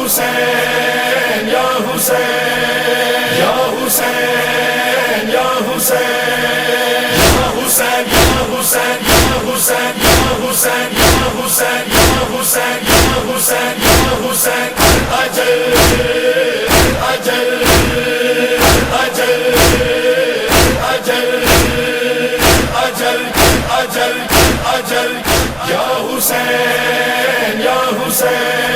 حسین یا حسین یا حسین یا حسین یا حسین یا حسین یا حسین یا حسین یا حسین یا حسین یا حسین یا حسین اجل اجل اجل اجل اجل اجل اجل یا حسین یا حسین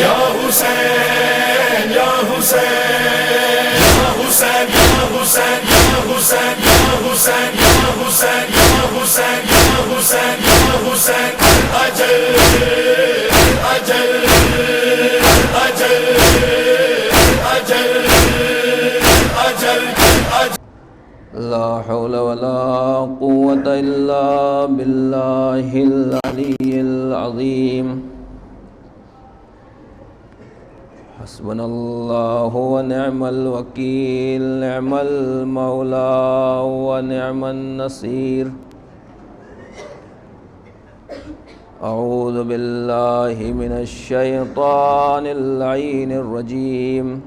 یا حسین یا حسین یا حسین یا حسین یا حسین یا حسین یا حسین یا حسین یا حسین یا حسین اجل اجل اجل اجل اجل اجل لا حول ولا قوة إلا بالله العلي العظيم حسبنا الله ونعم الوكيل نعم المولى ونعم النصير أعوذ بالله من الشيطان اللعين الرجيم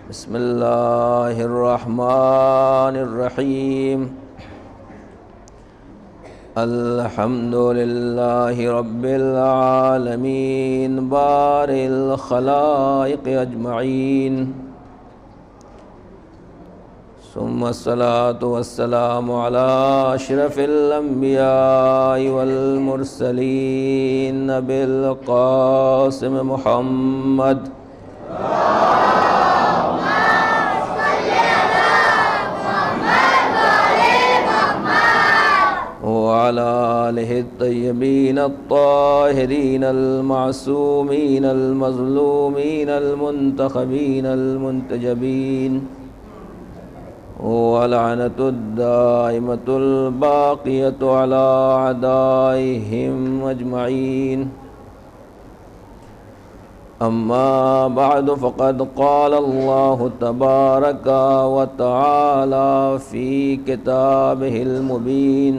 بسم الله الرحمن الرحيم الحمد لله رب العالمين بارئ الخلائق أجمعين ثم الصلاة والسلام على أشرف الأنبياء والمرسلين نبي القاسم محمد وعلى آله الطيبين الطاهرين المعصومين المظلومين المنتخبين المنتجبين ولعنة الدائمة الباقية على أعدائهم أجمعين أما بعد فقد قال الله تبارك وتعالى في كتابه المبين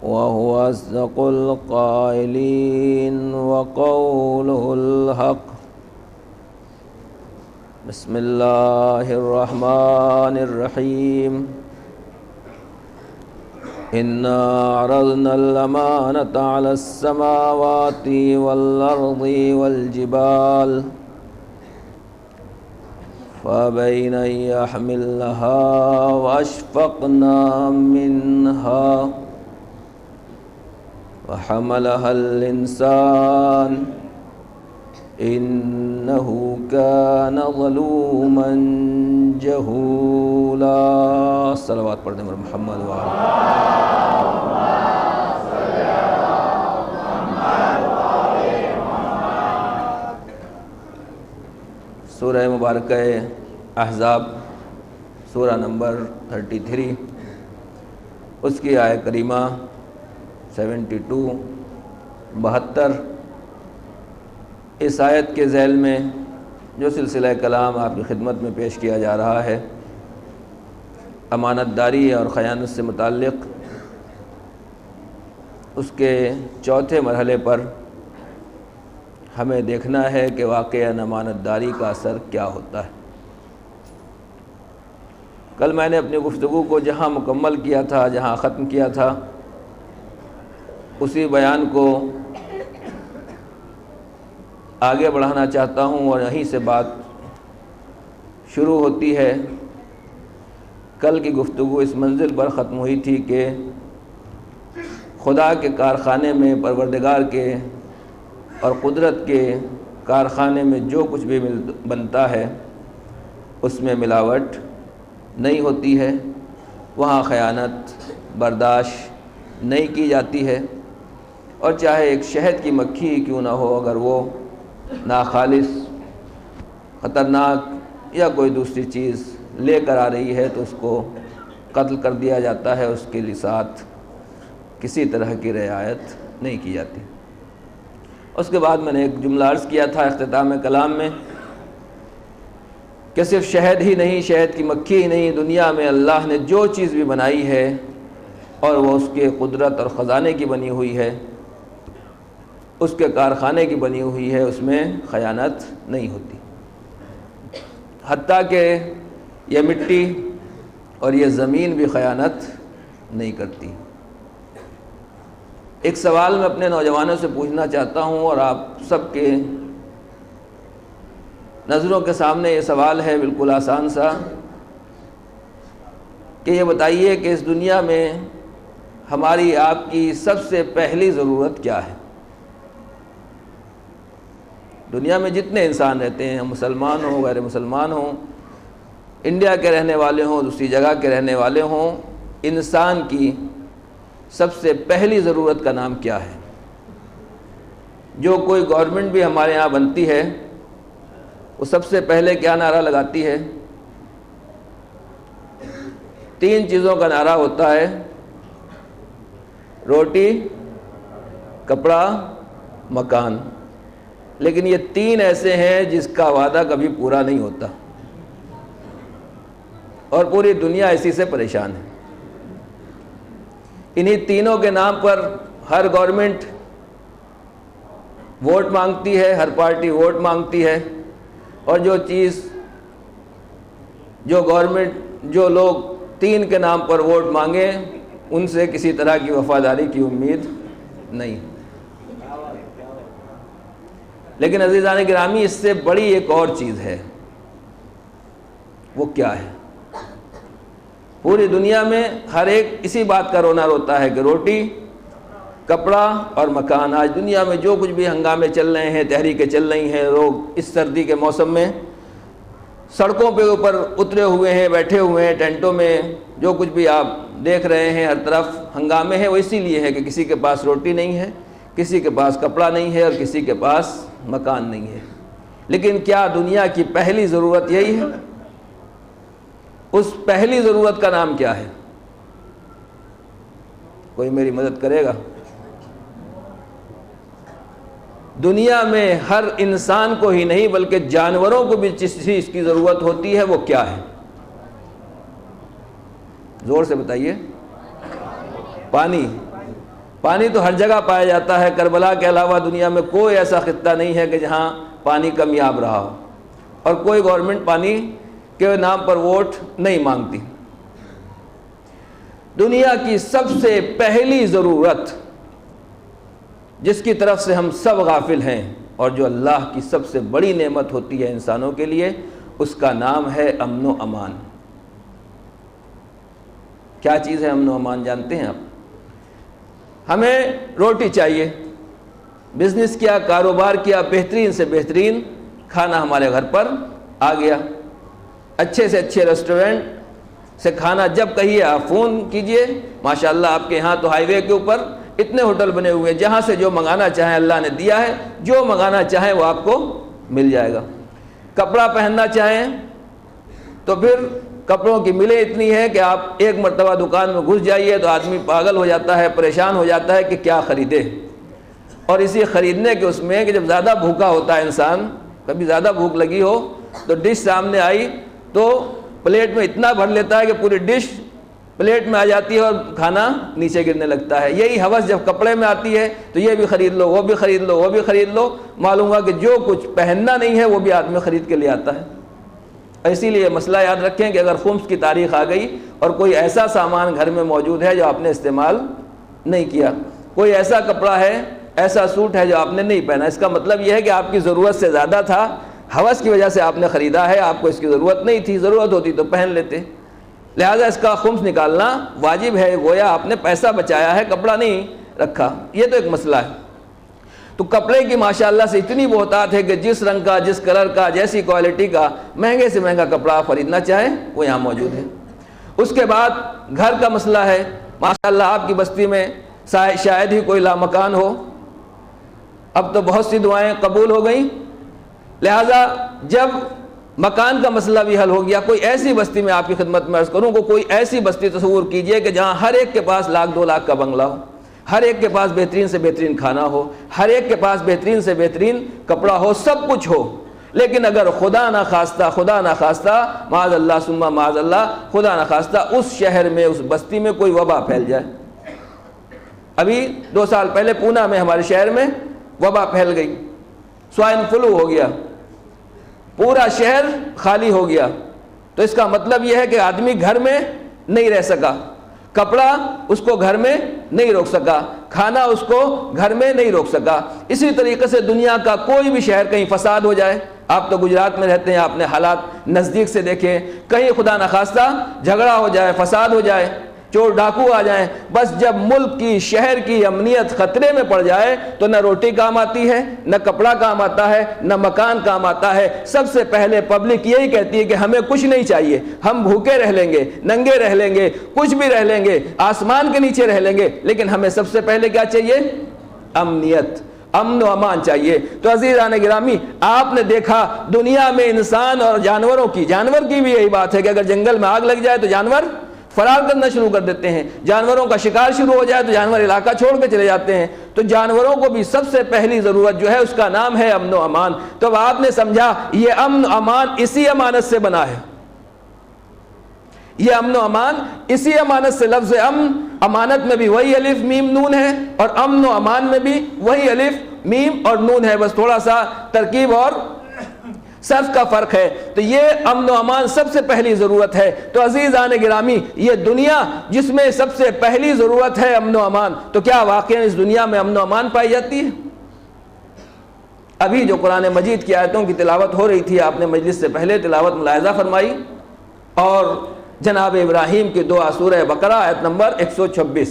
وهو أصدق القائلين وقوله الحق بسم الله الرحمن الرحيم إنا عرضنا الأمانة على السماوات والأرض والجبال فأبين أن يحملنها وأشفقن منها وحملها الإنسان إنه كان ظلوما جهولا صلوات پڑھنے پر محمد سورہ مبارکہ احزاب سورہ نمبر 33 اس کی آیت کریمہ 72 72 اس آیت کے ذیل میں جو سلسلہ کلام آپ کی خدمت میں پیش کیا جا رہا ہے امانت داری اور خیانت سے متعلق اس کے چوتھے مرحلے پر ہمیں دیکھنا ہے کہ واقعاً امانت داری کا اثر کیا ہوتا ہے۔ کل میں نے اپنی گفتگو کو جہاں مکمل کیا تھا، جہاں ختم کیا تھا، اسی بیان کو آگے بڑھانا چاہتا ہوں اور یہیں سے بات شروع ہوتی ہے۔ کل کی گفتگو اس منزل پر ختم ہوئی تھی کہ خدا کے کارخانے میں، پروردگار کے اور قدرت کے کارخانے میں جو کچھ بھی بنتا ہے اس میں ملاوٹ نہیں ہوتی ہے، وہاں خیانت برداشت نہیں کی جاتی ہے، اور چاہے ایک شہد کی مکھی کیوں نہ ہو، اگر وہ ناخالص خطرناک یا کوئی دوسری چیز لے کر آ رہی ہے تو اس کو قتل کر دیا جاتا ہے، اس کے ساتھ کسی طرح کی رعایت نہیں کی جاتی۔ اس کے بعد میں نے ایک جملہ عرض کیا تھا اختتام کلام میں کہ صرف شہد ہی نہیں، شہد کی مکھی ہی نہیں، دنیا میں اللہ نے جو چیز بھی بنائی ہے اور وہ اس کے قدرت اور خزانے کی بنی ہوئی ہے، اس کے کارخانے کی بنی ہوئی ہے، اس میں خیانت نہیں ہوتی، حتیٰ کہ یہ مٹی اور یہ زمین بھی خیانت نہیں کرتی۔ ایک سوال میں اپنے نوجوانوں سے پوچھنا چاہتا ہوں، اور آپ سب کے نظروں کے سامنے یہ سوال ہے بالکل آسان سا، کہ یہ بتائیے کہ اس دنیا میں ہماری آپ کی سب سے پہلی ضرورت کیا ہے؟ دنیا میں جتنے انسان رہتے ہیں، مسلمان ہوں، غیر مسلمان ہوں، انڈیا کے رہنے والے ہوں، دوسری جگہ کے رہنے والے ہوں، انسان کی سب سے پہلی ضرورت کا نام کیا ہے؟ جو کوئی گورنمنٹ بھی ہمارے یہاں بنتی ہے، وہ سب سے پہلے کیا نعرہ لگاتی ہے؟ 3 چیزوں کا نعرہ ہوتا ہے: روٹی، کپڑا، مکان۔ لیکن یہ 3 ایسے ہیں جس کا وعدہ کبھی پورا نہیں ہوتا، اور پوری دنیا اسی سے پریشان ہے۔ انہی تینوں کے نام پر ہر گورنمنٹ ووٹ مانگتی ہے، ہر پارٹی ووٹ مانگتی ہے، اور جو لوگ 3 کے نام پر ووٹ مانگیں، ان سے کسی طرح کی وفاداری کی امید نہیں۔ لیکن عزیزان گرامی، اس سے بڑی ایک اور چیز ہے۔ وہ کیا ہے؟ پوری دنیا میں ہر ایک اسی بات کا رونا روتا ہے کہ روٹی، کپڑا اور مکان۔ آج دنیا میں جو کچھ بھی ہنگامے چل رہے ہیں، تحریکیں چل رہی ہیں، لوگ اس سردی کے موسم میں سڑکوں پہ اوپر اترے ہوئے ہیں، بیٹھے ہوئے ہیں ٹینٹوں میں، جو کچھ بھی آپ دیکھ رہے ہیں، ہر طرف ہنگامے ہیں، وہ اسی لیے ہے کہ کسی کے پاس روٹی نہیں ہے، کسی کے پاس کپڑا نہیں ہے، اور کسی کے پاس مکان نہیں ہے۔ لیکن کیا دنیا کی پہلی ضرورت یہی ہے؟ اس پہلی ضرورت کا نام کیا ہے؟ کوئی میری مدد کرے گا؟ دنیا میں ہر انسان کو ہی نہیں بلکہ جانوروں کو بھی جس چیز کی ضرورت ہوتی ہے، وہ کیا ہے؟ زور سے بتائیے۔ پانی۔ پانی تو ہر جگہ پایا جاتا ہے۔ کربلا کے علاوہ دنیا میں کوئی ایسا خطہ نہیں ہے کہ جہاں پانی کمیاب رہا ہو، اور کوئی گورنمنٹ پانی کے نام پر ووٹ نہیں مانگتی۔ دنیا کی سب سے پہلی ضرورت جس کی طرف سے ہم سب غافل ہیں، اور جو اللہ کی سب سے بڑی نعمت ہوتی ہے انسانوں کے لیے، اس کا نام ہے امن و امان۔ کیا چیز ہے امن و امان جانتے ہیں آپ؟ ہمیں روٹی چاہیے، بزنس کیا، کاروبار کیا، بہترین سے بہترین کھانا ہمارے گھر پر آ گیا، اچھے سے اچھے ریسٹورنٹ سے کھانا جب کہیے آپ فون کیجئے، ماشاءاللہ آپ کے یہاں تو ہائی وے کے اوپر اتنے ہوٹل بنے ہوئے ہیں، جہاں سے جو منگانا چاہیں اللہ نے دیا ہے، جو منگانا چاہیں وہ آپ کو مل جائے گا۔ کپڑا پہننا چاہیں تو پھر کپڑوں کی ملیں اتنی ہے کہ آپ ایک مرتبہ دکان میں گھس جائیے تو آدمی پاگل ہو جاتا ہے، پریشان ہو جاتا ہے کہ کیا خریدے۔ اور اسی خریدنے کے اس میں کہ جب زیادہ بھوکا ہوتا ہے انسان، کبھی زیادہ بھوک لگی ہو تو ڈش سامنے آئی تو پلیٹ میں اتنا بھر لیتا ہے کہ پوری ڈش پلیٹ میں آ جاتی ہے اور کھانا نیچے گرنے لگتا ہے۔ یہی ہوس جب کپڑے میں آتی ہے تو یہ بھی خرید لو، وہ بھی خرید لو، وہ بھی خرید لو، معلوم ہوا کہ جو کچھ پہننا نہیں ہے وہ بھی آدمی خرید کے لے آتا ہے۔ اسی لیے مسئلہ یاد رکھیں کہ اگر خمس کی تاریخ آ گئی اور کوئی ایسا سامان گھر میں موجود ہے جو آپ نے استعمال نہیں کیا، کوئی ایسا کپڑا ہے، ایسا سوٹ ہے جو آپ نے نہیں پہنا، اس کا مطلب یہ ہے کہ آپ کی ضرورت سے زیادہ تھا، ہوس کی وجہ سے آپ نے خریدا ہے، آپ کو اس کی ضرورت نہیں تھی، ضرورت ہوتی تو پہن لیتے۔ لہٰذا اس کا خمس نکالنا واجب ہے، گویا آپ نے پیسہ بچایا ہے، کپڑا نہیں رکھا۔ یہ تو ایک مسئلہ ہے۔ تو کپڑے کی ماشاءاللہ سے اتنی بہتات ہے کہ جس رنگ کا، جس کلر کا، جیسی کوالٹی کا مہنگے سے مہنگا کپڑا خریدنا چاہیں وہ یہاں موجود ہے۔ اس کے بعد گھر کا مسئلہ ہے۔ ماشاءاللہ آپ کی بستی میں شاید ہی کوئی لامکان ہو، اب تو بہت سی دعائیں قبول ہو گئیں، لہٰذا جب مکان کا مسئلہ بھی حل ہو گیا، کوئی ایسی بستی میں آپ کی خدمت میں عرض کروں کہ کوئی ایسی بستی تصور کیجئے کہ جہاں ہر ایک کے پاس 1,00,000 2 لاکھ کا بنگلہ ہو، ہر ایک کے پاس بہترین سے بہترین کھانا ہو، ہر ایک کے پاس بہترین سے بہترین کپڑا ہو، سب کچھ ہو، لیکن اگر خدا نہ خواستہ معاذ اللہ ثم معاذ اللہ، خدا نہ خواستہ اس شہر میں، اس بستی میں کوئی وبا پھیل جائے۔ ابھی 2 سال پہلے پونا میں، ہمارے شہر میں وبا پھیل گئی، سوائن فلو ہو گیا، پورا شہر خالی ہو گیا. تو اس کا مطلب یہ ہے کہ آدمی گھر میں نہیں رہ سکا، کپڑا اس کو گھر میں نہیں روک سکا، کھانا اس کو گھر میں نہیں روک سکا. اسی طریقے سے دنیا کا کوئی بھی شہر کہیں فساد ہو جائے، آپ تو گجرات میں رہتے ہیں، آپ نے حالات نزدیک سے دیکھیں، کہیں خدا نخواستہ جھگڑا ہو جائے، فساد ہو جائے، چور ڈاکو آ جائیں، بس جب ملک کی شہر کی امنیت خطرے میں پڑ جائے تو نہ روٹی کام آتی ہے، نہ کپڑا کام آتا ہے، نہ مکان کام آتا ہے. سب سے پہلے پبلک یہی کہتی ہے کہ ہمیں کچھ نہیں چاہیے، ہم بھوکے رہ لیں گے، ننگے رہ لیں گے، کچھ بھی رہ لیں گے، آسمان کے نیچے رہ لیں گے، لیکن ہمیں سب سے پہلے کیا چاہیے؟ امنیت، امن و امان چاہیے. تو عزیزان گرامی، آپ نے دیکھا دنیا میں انسان اور جانور کی بھی یہی بات ہے کہ اگر جنگل میں آگ لگ جائے تو جانور فرار کرنا شروع کر دیتے ہیں، جانوروں کا شکار شروع ہو جائے تو جانور علاقہ چھوڑ کے چلے جاتے ہیں. تو جانوروں کو بھی سب سے پہلی ضرورت جو ہے اس کا نام ہے امن و امان. تو اب آپ نے سمجھا یہ امن و امان اسی امانت سے بنا ہے، یہ امن و امان اسی امانت سے. لفظ امن، امانت میں بھی وہی الف میم نون ہے اور امن و امان میں بھی وہی الف میم اور نون ہے، بس تھوڑا سا ترکیب اور صرف کا فرق ہے. تو یہ امن و امان سب سے پہلی ضرورت ہے. تو عزیزان گرامی، یہ دنیا جس میں سب سے پہلی ضرورت ہے امن و امان، تو کیا واقعی اس دنیا میں امن و امان پائی جاتی ہے؟ ابھی جو قرآن مجید کی آیتوں کی تلاوت ہو رہی تھی، آپ نے مجلس سے پہلے تلاوت ملاحظہ فرمائی، اور جناب ابراہیم کی دعا سورہ بقرہ آیت نمبر 126،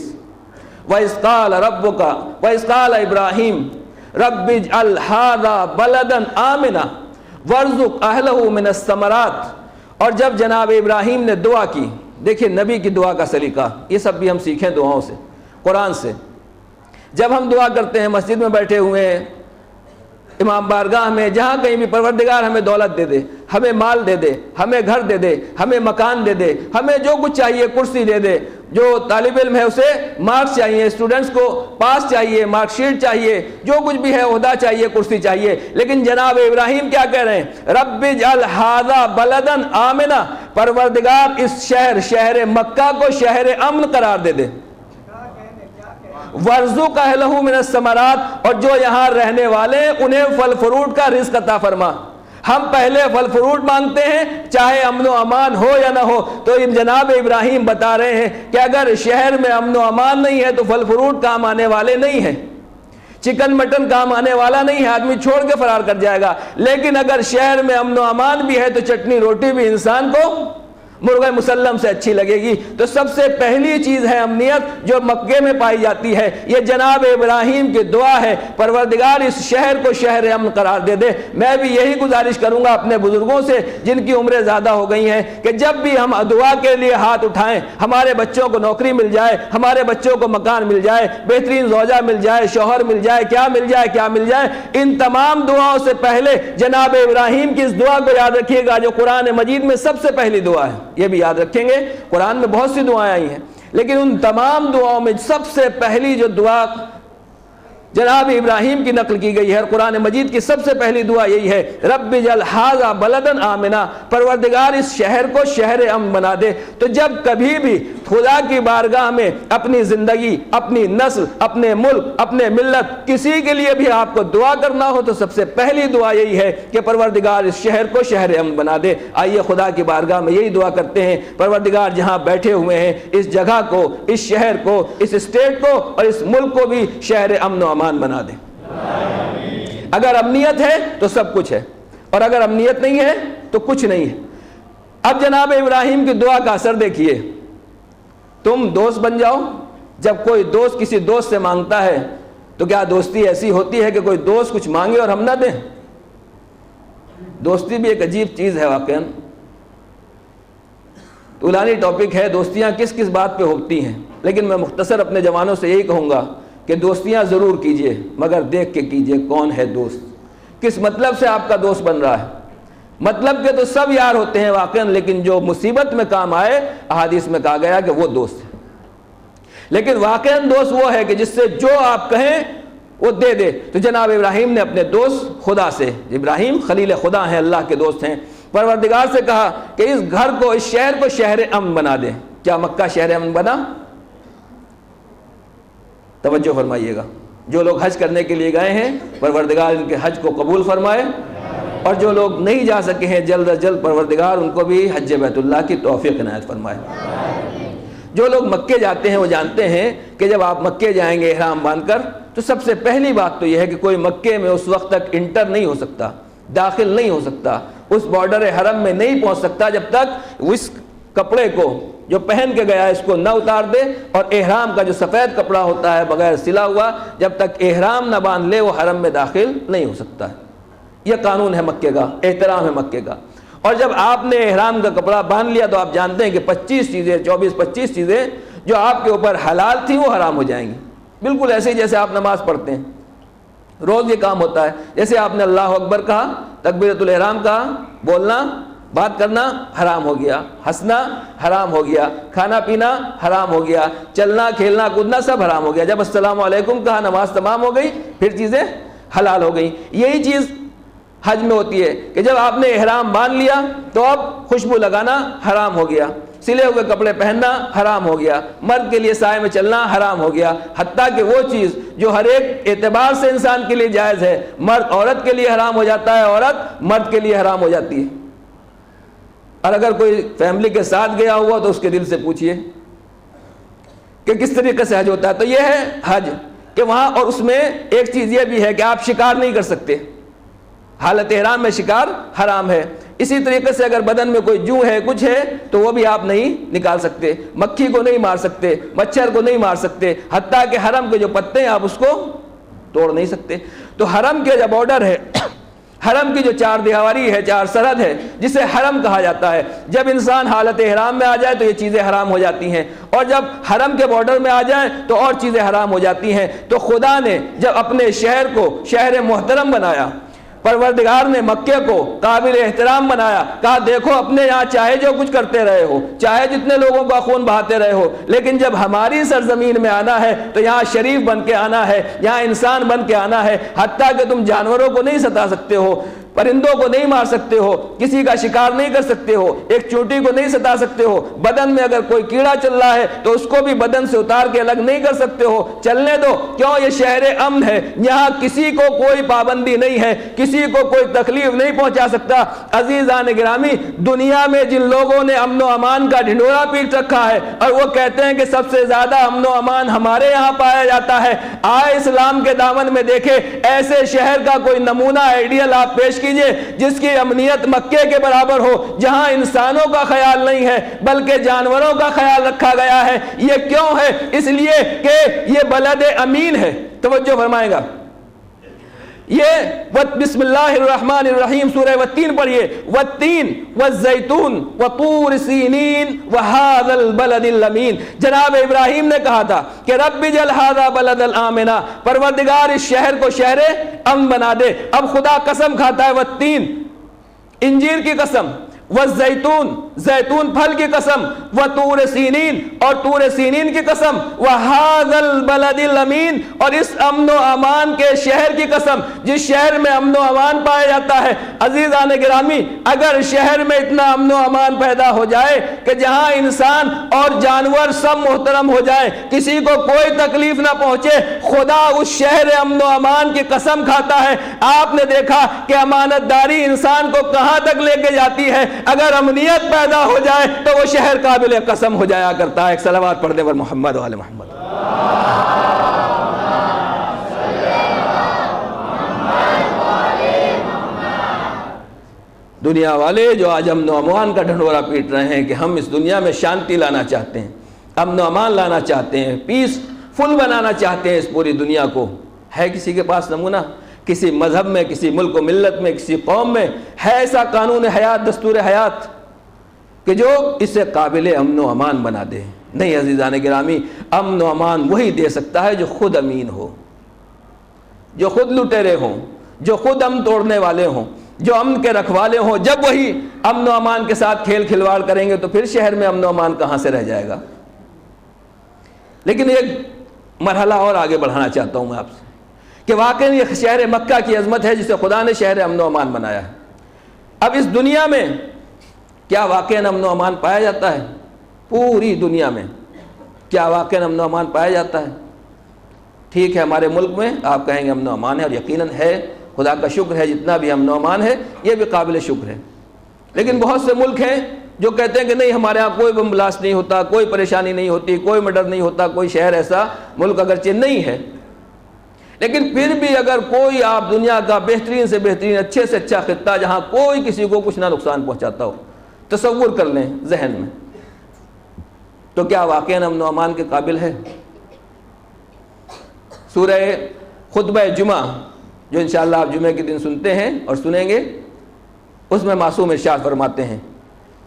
وَإِذْ قَالَ رَبُّكَ وَإِذْ قَالَ إِبْرَاهِيمُ رَبِّ اجْعَلْ هَٰذَا بَلَدًا آمِنًا وَارْزُقْ أَهْلَهُ مِنَ الثَّمَرَاتِ. اور جب جناب ابراہیم نے دعا کی، دیکھیں نبی کی دعا کا سلیقہ، یہ سب بھی ہم سیکھیں دعاؤں سے، قرآن سے. جب ہم دعا کرتے ہیں مسجد میں بیٹھے ہوئے ہیں، امام بارگاہ میں، جہاں کہیں بھی، پروردگار ہمیں دولت دے دے، ہمیں مال دے دے، ہمیں گھر دے دے، ہمیں مکان دے دے، ہمیں جو کچھ چاہیے، کرسی دے دے. جو طالب علم ہے اسے مارکس چاہیے، اسٹوڈنٹس کو پاس چاہیے، مارک شیٹ چاہیے، جو کچھ بھی ہے، عہدہ چاہیے، کرسی چاہیے. لیکن جناب ابراہیم کیا کہہ رہے ہیں؟ رب اجعل ھذا بلدا آمنا، پروردگار اس شہر مکہ کو شہر امن قرار دے دے. وَارْزُقْ أَهْلَهُ مِنَ الثَّمَرَاتِ، اور جو یہاں رہنے والے انہیں پھل فروٹ کا رزق عطا فرما. ہم پہلے پھل فروٹ مانگتے ہیں، چاہے امن و امان ہو یا نہ ہو. تو جناب ابراہیم بتا رہے ہیں کہ اگر شہر میں امن و امان نہیں ہے تو پھل فروٹ کام آنے والے نہیں ہیں، چکن مٹن کام آنے والا نہیں ہے، آدمی چھوڑ کے فرار کر جائے گا. لیکن اگر شہر میں امن و امان بھی ہے تو چٹنی روٹی بھی انسان کو مرغہ مسلم سے اچھی لگے گی. تو سب سے پہلی چیز ہے امنیت، جو مکے میں پائی جاتی ہے. یہ جناب ابراہیم کی دعا ہے، پروردگار اس شہر کو شہر امن قرار دے دے. میں بھی یہی گزارش کروں گا اپنے بزرگوں سے جن کی عمریں زیادہ ہو گئی ہیں کہ جب بھی ہم دعا کے لیے ہاتھ اٹھائیں، ہمارے بچوں کو نوکری مل جائے، ہمارے بچوں کو مکان مل جائے، بہترین زوجہ مل جائے، شوہر مل جائے، کیا مل جائے، کیا مل جائے. ان تمام دعاؤں سے پہلے جناب ابراہیم کی اس دعا کو یاد رکھیے گا جو قرآن مجید میں سب سے پہلی دعا ہے. یہ بھی یاد رکھیں گے، قرآن میں بہت سی دعائیں آئی ہیں، لیکن ان تمام دعاؤں میں سب سے پہلی جو دعا جناب ابراہیم کی نقل کی گئی ہے، قرآن مجید کی سب سے پہلی دعا یہی ہے، رب اجعل ھذا بلدا آمنا، پروردگار اس شہر کو شہر امن بنا دے. تو جب کبھی بھی خدا کی بارگاہ میں اپنی زندگی، اپنی نسل، اپنے ملک، اپنے ملت، کسی کے لیے بھی آپ کو دعا کرنا ہو تو سب سے پہلی دعا یہی ہے کہ پروردگار اس شہر کو شہر امن بنا دے. آئیے خدا کی بارگاہ میں یہی دعا کرتے ہیں، پروردگار جہاں بیٹھے ہوئے ہیں اس جگہ کو، اس شہر کو، اس اسٹیٹ کو اور اس ملک کو بھی شہر امن و امان بنا دے. اگر امنیت ہے تو سب کچھ ہے، اور اگر امنیت نہیں ہے تو کچھ نہیں ہے. اب جناب ابراہیم کی دعا کا اثر دیکھیے. تم دوست بن جاؤ. جب کوئی دوست کسی دوست سے مانگتا ہے تو کیا دوستی ایسی ہوتی ہے کہ کوئی دوست کچھ مانگے اور ہم نہ دیں؟ دوستی بھی ایک عجیب چیز ہے واقعاً. طولانی ٹاپک ہے، دوستیاں کس کس بات پہ ہوتی ہیں، لیکن میں مختصر اپنے جوانوں سے یہی کہوں گا کہ دوستیاں ضرور کیجئے، مگر دیکھ کے کیجئے کون ہے دوست، کس مطلب سے آپ کا دوست بن رہا ہے. مطلب کہ تو سب یار ہوتے ہیں واقعاً، لیکن جو مصیبت میں کام آئے، احادیث میں کہا گیا کہ وہ دوست ہے. لیکن واقعاً دوست وہ ہے کہ جس سے جو آپ کہیں وہ دے دے. تو جناب ابراہیم نے اپنے دوست خدا سے، ابراہیم خلیل خدا ہیں، اللہ کے دوست ہیں، پروردگار سے کہا کہ اس گھر کو، اس شہر کو شہر امن بنا دے. کیا مکہ شہر امن بنا؟ توجہ فرمائیے گا. جو لوگ حج کرنے کے لیے گئے ہیں پروردگار ان کے حج کو قبول فرمائے، اور جو لوگ نہیں جا سکے ہیں جلد از جلد پروردگار ان کو بھی حج بیت اللہ کی توفیق عنایت فرمائے۔ جو لوگ مکے جاتے ہیں وہ جانتے ہیں کہ جب آپ مکے جائیں گے احرام باندھ کر تو سب سے پہلی بات تو یہ ہے کہ کوئی مکے میں اس وقت تک انٹر نہیں ہو سکتا، داخل نہیں ہو سکتا، اس بارڈر حرم میں نہیں پہنچ سکتا جب تک اس کپڑے کو جو پہن کے گیا ہے اس کو نہ اتار دے، اور احرام کا جو سفید کپڑا ہوتا ہے بغیر سلا ہوا جب تک احرام نہ باندھ لے وہ حرم میں داخل نہیں ہو سکتا ہے۔ یہ قانون ہے مکے کا، احترام ہے مکے کا۔ اور جب آپ نے احرام کا کپڑا باندھ لیا تو آپ جانتے ہیں کہ 25 چیزیں جو آپ کے اوپر حلال تھیں وہ حرام ہو جائیں گی، بالکل ایسے ہی جیسے آپ نماز پڑھتے ہیں، روز یہ کام ہوتا ہے۔ جیسے آپ نے اللہ اکبر کہا، تکبیرۃ الاحرام کہا، بولنا بات کرنا حرام ہو گیا، ہنسنا حرام ہو گیا، کھانا پینا حرام ہو گیا، چلنا کھیلنا کودنا سب حرام ہو گیا۔ جب السلام علیکم کہا نماز تمام ہو گئی، پھر چیزیں حلال ہو گئیں۔ یہی چیز حج میں ہوتی ہے کہ جب آپ نے احرام باندھ لیا تو اب خوشبو لگانا حرام ہو گیا، سلے ہوئے کپڑے پہننا حرام ہو گیا، مرد کے لیے سائے میں چلنا حرام ہو گیا، حتیٰ کہ وہ چیز جو ہر ایک اعتبار سے انسان کے لیے جائز ہے، مرد عورت کے لیے حرام ہو جاتا ہے، عورت مرد کے لیے حرام ہو جاتی ہے۔ اور اگر کوئی فیملی کے ساتھ گیا ہوا تو اس کے دل سے پوچھئے کہ کس طریقے سے حج ہوتا ہے۔ تو یہ ہے حج کہ وہاں، اور اس میں ایک چیز یہ بھی ہے کہ آپ شکار نہیں کر سکتے، حالت احرام میں شکار حرام ہے۔ اسی طریقے سے اگر بدن میں کوئی جو ہے کچھ ہے تو وہ بھی آپ نہیں نکال سکتے، مکھی کو نہیں مار سکتے، مچھر کو نہیں مار سکتے، حتیٰ کہ حرم کے جو پتے ہیں آپ اس کو توڑ نہیں سکتے۔ تو حرم کے جو بارڈر ہے، حرم کی جو چار دیواری ہے، چار سرحد ہے، جسے حرم کہا جاتا ہے، جب انسان حالت احرام میں آ جائے تو یہ چیزیں حرام ہو جاتی ہیں، اور جب حرم کے بارڈر میں آ جائیں تو اور چیزیں حرام ہو جاتی ہیں۔ تو خدا نے جب اپنے شہر کو شہر محترم بنایا، پروردگار نے مکے کو قابل احترام بنایا، کہا دیکھو اپنے یہاں چاہے جو کچھ کرتے رہے ہو، چاہے جتنے لوگوں کا خون بہاتے رہے ہو، لیکن جب ہماری سرزمین میں آنا ہے تو یہاں شریف بن کے آنا ہے، یہاں انسان بن کے آنا ہے، حتیٰ کہ تم جانوروں کو نہیں ستا سکتے ہو، پرندوں کو نہیں مار سکتے ہو، کسی کا شکار نہیں کر سکتے ہو، ایک چونٹی کو نہیں ستا سکتے ہو، بدن میں اگر کوئی کیڑا چل رہا ہے تو اس کو بھی بدن سے اتار کے الگ نہیں کر سکتے ہو، چلنے دو، کیوں؟ یہ شہر امن ہے، یہاں کسی کو کوئی پابندی نہیں ہے، کسی کو کوئی تکلیف نہیں پہنچا سکتا۔ عزیزان گرامی، دنیا میں جن لوگوں نے امن و امان کا ڈھنڈورا پیٹ رکھا ہے اور وہ کہتے ہیں کہ سب سے زیادہ امن و امان ہمارے یہاں پایا جاتا ہے، آئے اسلام کے دامن میں دیکھے ایسے شہر کا کوئی نمونہ آئیڈیل آپ پیش کیجئے جس کی امنیت مکے کے برابر ہو، جہاں انسانوں کا خیال نہیں ہے بلکہ جانوروں کا خیال رکھا گیا ہے۔ یہ کیوں ہے؟ اس لیے کہ یہ بلد امین ہے۔ توجہ فرمائے گا، یہ بسم اللہ الرحمن الرحیم سورہ والتین پڑھئے، والتین والزیتون وطور سینین وہذا البلد الامین۔ جناب ابراہیم نے کہا تھا کہ رب اجعل ھذا بلدا آمنا، پروردگار اس شہر کو شہر امن بنا دے۔ اب خدا قسم کھاتا ہے، والتین انجیر کی قسم، والزیتون زیتون پھل کی قسم، وطور سینین اور طور سینین کی قسم، وہذا البلد الامین اور اس امن و امان کے شہر کی قسم جس شہر میں امن و امان پایا جاتا ہے۔ عزیزان گرامی، اگر شہر میں اتنا امن و امان پیدا ہو جائے کہ جہاں انسان اور جانور سب محترم ہو جائے، کسی کو کوئی تکلیف نہ پہنچے، خدا اس شہر امن و امان کی قسم کھاتا ہے۔ آپ نے دیکھا کہ امانت داری انسان کو کہاں تک لے کے جاتی ہے، اگر امنیت پیدا ہو جائے تو وہ شہر قابل قسم ہو جایا کرتا ہے۔ ایک صلوات پڑھ دے پر محمد و آل محمد۔ دنیا والے جو آج امن و امان کا ڈھنڈورا پیٹ رہے ہیں کہ ہم اس دنیا میں شانتی لانا چاہتے ہیں، امن و امان لانا چاہتے ہیں، پیس فل بنانا چاہتے ہیں اس پوری دنیا کو، ہے کسی کے پاس نمونہ؟ کسی مذہب میں، کسی ملک و ملت میں، کسی قوم میں ہے ایسا قانون حیات، دستور حیات کہ جو اسے قابل امن و امان بنا دے؟ نہیں عزیزان گرامی، امن و امان وہی دے سکتا ہے جو خود امین ہو، جو خود لٹیرے ہوں، جو خود امن توڑنے والے ہوں، جو امن کے رکھوالے ہوں۔ جب وہی امن و امان کے ساتھ کھیل کھلواڑ کریں گے تو پھر شہر میں امن و امان کہاں سے رہ جائے گا؟ لیکن ایک مرحلہ اور آگے بڑھانا چاہتا ہوں میں آپ سے کہ واقعی یہ شہر مکہ کی عظمت ہے جسے خدا نے شہر امن و امان بنایا ہے۔ اب اس دنیا میں کیا واقعی امن و امان پایا جاتا ہے؟ پوری دنیا میں کیا واقعی امن و امان پایا جاتا ہے؟ ٹھیک ہے ہمارے ملک میں آپ کہیں گے امن و امان ہے، اور یقیناً ہے، خدا کا شکر ہے، جتنا بھی امن و امان ہے یہ بھی قابل شکر ہے. لیکن بہت سے ملک ہیں جو کہتے ہیں کہ نہیں ہمارے ہاں کوئی بم بلاسٹ نہیں ہوتا، کوئی پریشانی نہیں ہوتی، کوئی مرڈر نہیں ہوتا. کوئی شہر ایسا ملک اگرچہ نہیں ہے، لیکن پھر بھی اگر کوئی آپ دنیا کا بہترین سے بہترین اچھے سے اچھا خطہ جہاں کوئی کسی کو کچھ نہ نقصان پہنچاتا ہو تصور کر لیں ذہن میں، تو کیا واقعاً امن و امان کے قابل ہے؟ سورہ خطبہ جمعہ جو انشاءاللہ آپ جمعہ کے دن سنتے ہیں اور سنیں گے، اس میں معصوم ارشاد فرماتے ہیں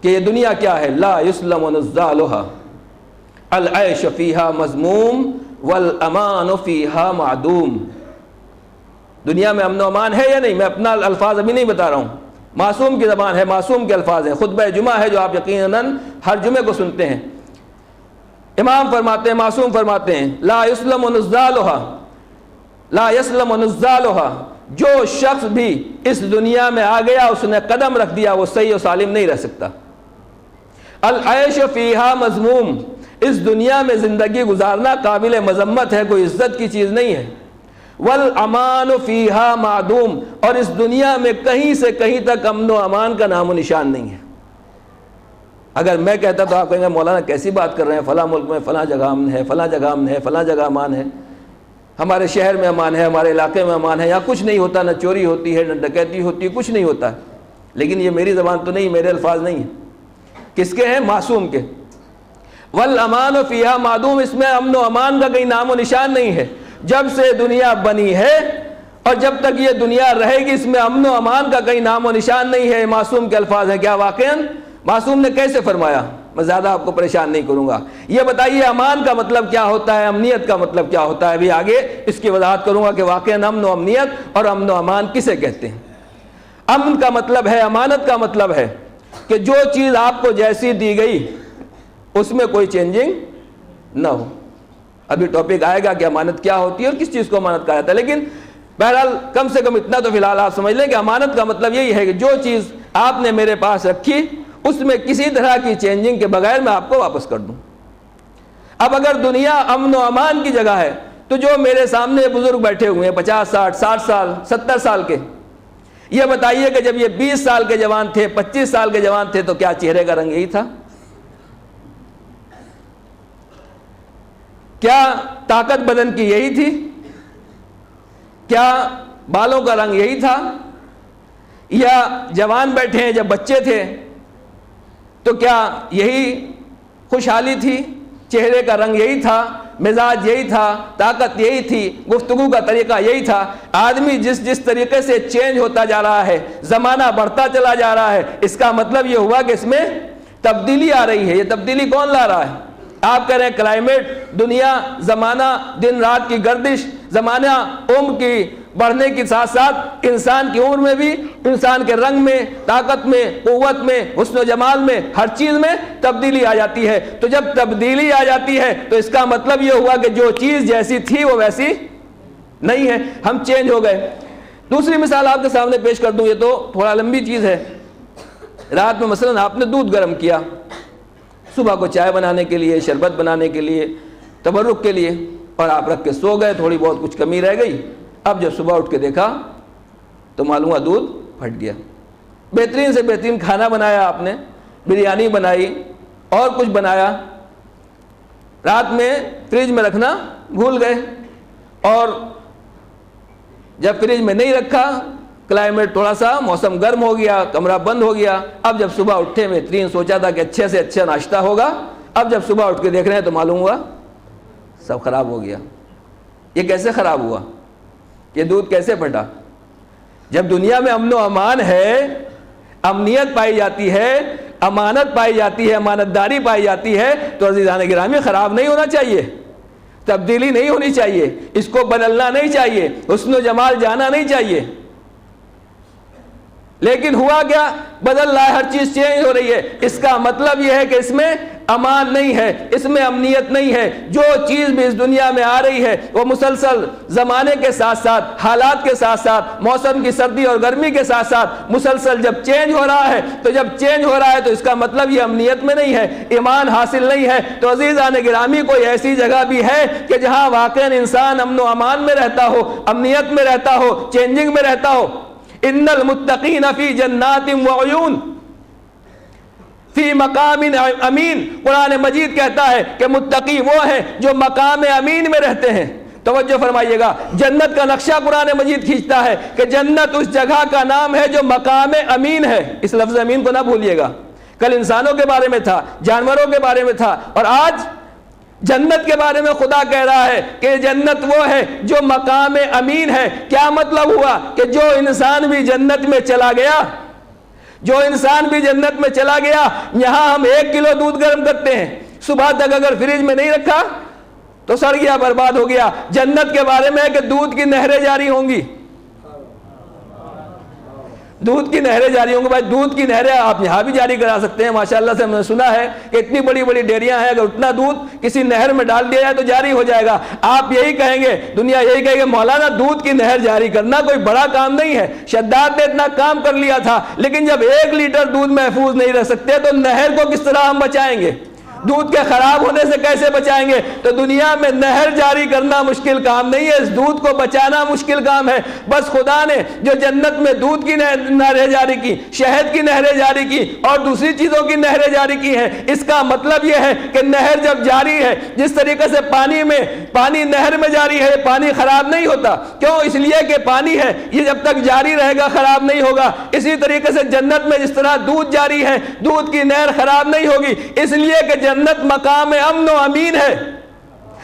کہ یہ دنیا کیا ہے، لا یسلم نزالها العیش فیہا مذموم والامان فیہا معدوم. دنیا میں امن و امان ہے یا نہیں؟ میں اپنا الفاظ ابھی نہیں بتا رہا ہوں، معصوم کی زبان ہے، معصوم کے الفاظ ہیں. خطبہ جمعہ ہے جو آپ یقیناً ہر جمعے کو سنتے ہیں. امام فرماتے ہیں، معصوم فرماتے ہیں، لا یسلم نزالها لا یسلم نزالها، جو شخص بھی اس دنیا میں آ گیا، اس نے قدم رکھ دیا، وہ صحیح و سالم نہیں رہ سکتا. العیش فیہا مذموم، اس دنیا میں زندگی گزارنا قابل مذمت ہے، کوئی عزت کی چیز نہیں ہے. والامان فیہا معدوم، اور اس دنیا میں کہیں سے کہیں تک امن و امان کا نام و نشان نہیں ہے. اگر میں کہتا تو آپ کہیں گے مولانا کیسی بات کر رہے ہیں، فلاں ملک میں فلاں جگہ امن ہے، فلاں جگہ امن ہے، فلاں جگہ امان ہے، ہمارے شہر میں امان ہے، ہمارے علاقے میں امان ہے، یہاں کچھ نہیں ہوتا، نہ چوری ہوتی ہے، نہ ڈکیتی ہوتی ہے، کچھ نہیں ہوتا ہے. لیکن یہ میری زبان تو نہیں، میرے الفاظ نہیں ہیں، کس کے ہیں؟ معصوم کے. والامان فیہا معدوم، اس میں امن و امان کا کہیں نام و نشان نہیں ہے. جب سے دنیا بنی ہے اور جب تک یہ دنیا رہے گی اس میں امن و امان کا کہیں نام و نشان نہیں ہے. معصوم کے الفاظ ہیں. کیا واقعاً معصوم نے کیسے فرمایا؟ میں زیادہ آپ کو پریشان نہیں کروں گا. یہ بتائیے امان کا مطلب کیا ہوتا ہے، امنیت کا مطلب کیا ہوتا ہے؟ ابھی آگے اس کی وضاحت کروں گا کہ واقعاً امن و امنیت اور امن و امان کسے کہتے ہیں. امن کا مطلب ہے، امانت کا مطلب ہے کہ جو چیز آپ کو جیسی دی گئی اس میں کوئی چینجنگ نہ ہو. ابھی ٹاپک آئے گا کہ امانت کیا ہوتی ہے اور کس چیز کو امانت کہا جاتا ہے، لیکن بہرحال کم سے کم اتنا تو فی الحال آپ سمجھ لیں کہ امانت کا مطلب یہی ہے کہ جو چیز آپ نے میرے پاس رکھی اس میں کسی طرح کی چینجنگ کے بغیر میں آپ کو واپس کر دوں. اب اگر دنیا امن و امان کی جگہ ہے تو جو میرے سامنے بزرگ بیٹھے ہوئے ہیں 50 60 60 سال 70 سال کے، یہ بتائیے کہ جب یہ 20 سال کے جوان تھے، 25 سال کے جوان تھے، تو کیا چہرے کا رنگ یہی تھا؟ کیا طاقت بدن کی یہی تھی؟ کیا بالوں کا رنگ یہی تھا؟ یا جوان بیٹھے ہیں جب بچے تھے تو کیا یہی خوشحالی تھی؟ چہرے کا رنگ یہی تھا؟ مزاج یہی تھا؟ طاقت یہی تھی؟ گفتگو کا طریقہ یہی تھا؟ آدمی جس طریقے سے چینج ہوتا جا رہا ہے، زمانہ بڑھتا چلا جا رہا ہے، اس کا مطلب یہ ہوا کہ اس میں تبدیلی آ رہی ہے. یہ تبدیلی کون لا رہا ہے؟ آپ کہہ رہے ہیں کلائمیٹ، دنیا، زمانہ، دن رات کی گردش، زمانہ عمر کی بڑھنے کے ساتھ ساتھ انسان کی عمر میں بھی، انسان کے رنگ میں، طاقت میں، قوت میں، حسن و جمال میں، ہر چیز میں تبدیلی آ جاتی ہے. تو جب تبدیلی آ جاتی ہے تو اس کا مطلب یہ ہوا کہ جو چیز جیسی تھی وہ ویسی نہیں ہے، ہم چینج ہو گئے. دوسری مثال آپ کے سامنے پیش کر دوں، یہ تو تھوڑا لمبی چیز ہے. رات میں مثلا آپ نے دودھ گرم کیا صبح کو چائے بنانے کے لیے، شربت بنانے کے لیے، تبرک کے لیے، اور آپ رکھ کے سو گئے، تھوڑی بہت کچھ کمی رہ گئی. اب جب صبح اٹھ کے دیکھا تو معلوم ہوا دودھ پھٹ گیا. بہترین سے بہترین کھانا بنایا آپ نے، بریانی بنائی اور کچھ بنایا، رات میں فریج میں رکھنا بھول گئے، اور جب فریج میں نہیں رکھا، کلائمیٹ تھوڑا سا موسم گرم ہو گیا، کمرہ بند ہو گیا. اب جب صبح اٹھے بہترین سوچا تھا کہ اچھے سے اچھا ناشتہ ہوگا، اب جب صبح اٹھ کے دیکھ رہے ہیں تو معلوم ہوا سب خراب ہو گیا. یہ کیسے خراب ہوا؟ یہ دودھ کیسے پھٹا؟ جب دنیا میں امن و امان ہے، امنیت پائی جاتی ہے، امانت پائی جاتی ہے، امانت داری پائی جاتی ہے، تو عزیزان گرامی خراب نہیں ہونا چاہیے، تبدیلی نہیں ہونی چاہیے، اس کو بدلنا نہیں چاہیے، حسن و جمال جانا نہیں چاہیے. لیکن ہوا کیا؟ بدل رہا ہے، ہر چیز چینج ہو رہی ہے۔ اس کا مطلب یہ ہے کہ اس میں امان نہیں ہے، اس میں امنیت نہیں ہے۔ جو چیز بھی اس دنیا میں آ رہی ہے وہ مسلسل زمانے کے ساتھ ساتھ، حالات کے ساتھ ساتھ، موسم کی سردی اور گرمی کے ساتھ ساتھ مسلسل جب چینج ہو رہا ہے، تو جب چینج ہو رہا ہے تو اس کا مطلب یہ امنیت میں نہیں ہے، ایمان حاصل نہیں ہے۔ تو عزیزان گرامی، کوئی ایسی جگہ بھی ہے کہ جہاں واقعاً انسان امن و امان میں رہتا ہو، امنیت میں رہتا ہو، چینجنگ میں رہتا ہو؟ ان المتقین فی جنات وعیون فی مقام امین، قرآن مجید کہتا ہے کہ متقی وہ ہیں جو مقام امین میں رہتے ہیں۔ توجہ فرمائیے گا، جنت کا نقشہ قرآن مجید کھینچتا ہے کہ جنت اس جگہ کا نام ہے جو مقام امین ہے۔ اس لفظ امین کو نہ بھولیے گا، کل انسانوں کے بارے میں تھا، جانوروں کے بارے میں تھا، اور آج جنت کے بارے میں خدا کہہ رہا ہے کہ جنت وہ ہے جو مقام امین ہے۔ کیا مطلب ہوا؟ کہ جو انسان بھی جنت میں چلا گیا، جو انسان بھی جنت میں چلا گیا، یہاں ہم 1 کلو دودھ گرم کرتے ہیں، صبح تک اگر فریج میں نہیں رکھا تو سڑ گیا، برباد ہو گیا۔ جنت کے بارے میں ہے کہ دودھ کی نہریں جاری ہوں گی، دودھ کی نہریں جاری ہوں گی۔ بھائی دودھ کی نہریں آپ یہاں بھی جاری کرا سکتے ہیں، ماشاءاللہ سے ہم نے سنا ہے کہ اتنی بڑی بڑی ڈیریاں ہیں، اگر اتنا دودھ کسی نہر میں ڈال دیا جائے تو جاری ہو جائے گا۔ آپ یہی کہیں گے، دنیا یہی کہے گی مولانا دودھ کی نہر جاری کرنا کوئی بڑا کام نہیں ہے، شداد نے اتنا کام کر لیا تھا، لیکن جب 1 لیٹر دودھ محفوظ نہیں رکھ سکتے تو نہر کو کس طرح ہم بچائیں گے؟ دودھ کے خراب ہونے سے کیسے بچائیں گے؟ تو دنیا میں نہر جاری کرنا مشکل کام نہیں ہے، اس دودھ کو بچانا مشکل کام ہے۔ بس خدا نے جو جنت میں دودھ کی نہریں جاری کی، شہد کی نہریں جاری کی اور دوسری چیزوں کی نہریں جاری کی ہیں، اس کا مطلب یہ ہے کہ نہر جب جاری ہے، جس طریقے سے پانی نہر میں جاری ہے، پانی خراب نہیں ہوتا۔ کیوں؟ اس لیے کہ پانی ہے، یہ جب تک جاری رہے گا خراب نہیں ہوگا۔ اسی طریقے سے جنت میں جس طرح دودھ جاری ہے، دودھ کی نہر خراب نہیں ہوگی، اس لیے کہ جنت مقام امن و امین ہے،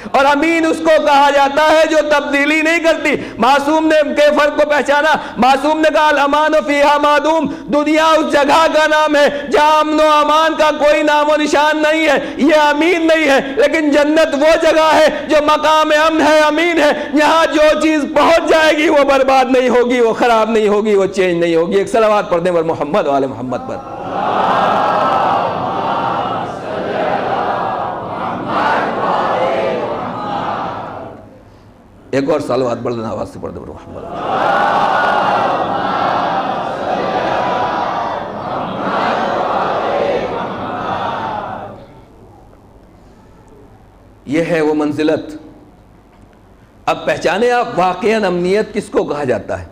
اور امین اس کو کہا جاتا ہے جو تبدیلی نہیں کرتی۔ معصوم نے کے فرق کو پہچانا، معصوم نے کہا الامان فیہا معدوم، دنیا اس جگہ کا نام ہے جہاں امن و امان کا کوئی نام و نشان نہیں ہے، یہ امین نہیں ہے۔ لیکن جنت وہ جگہ ہے جو مقام امن ہے، امین ہے، یہاں جو چیز پہنچ جائے گی وہ برباد نہیں ہوگی، وہ خراب نہیں ہوگی، وہ چینج نہیں ہوگی۔ ایک صلوات پڑھنے پر محمد وآل محمد پر۔ ایک اور صلوات پڑھ دینا، آواز سے پڑھ دے محمد۔ یہ ہے وہ منزلت۔ اب پہچانے آپ واقعاً امنیت کس کو کہا جاتا ہے۔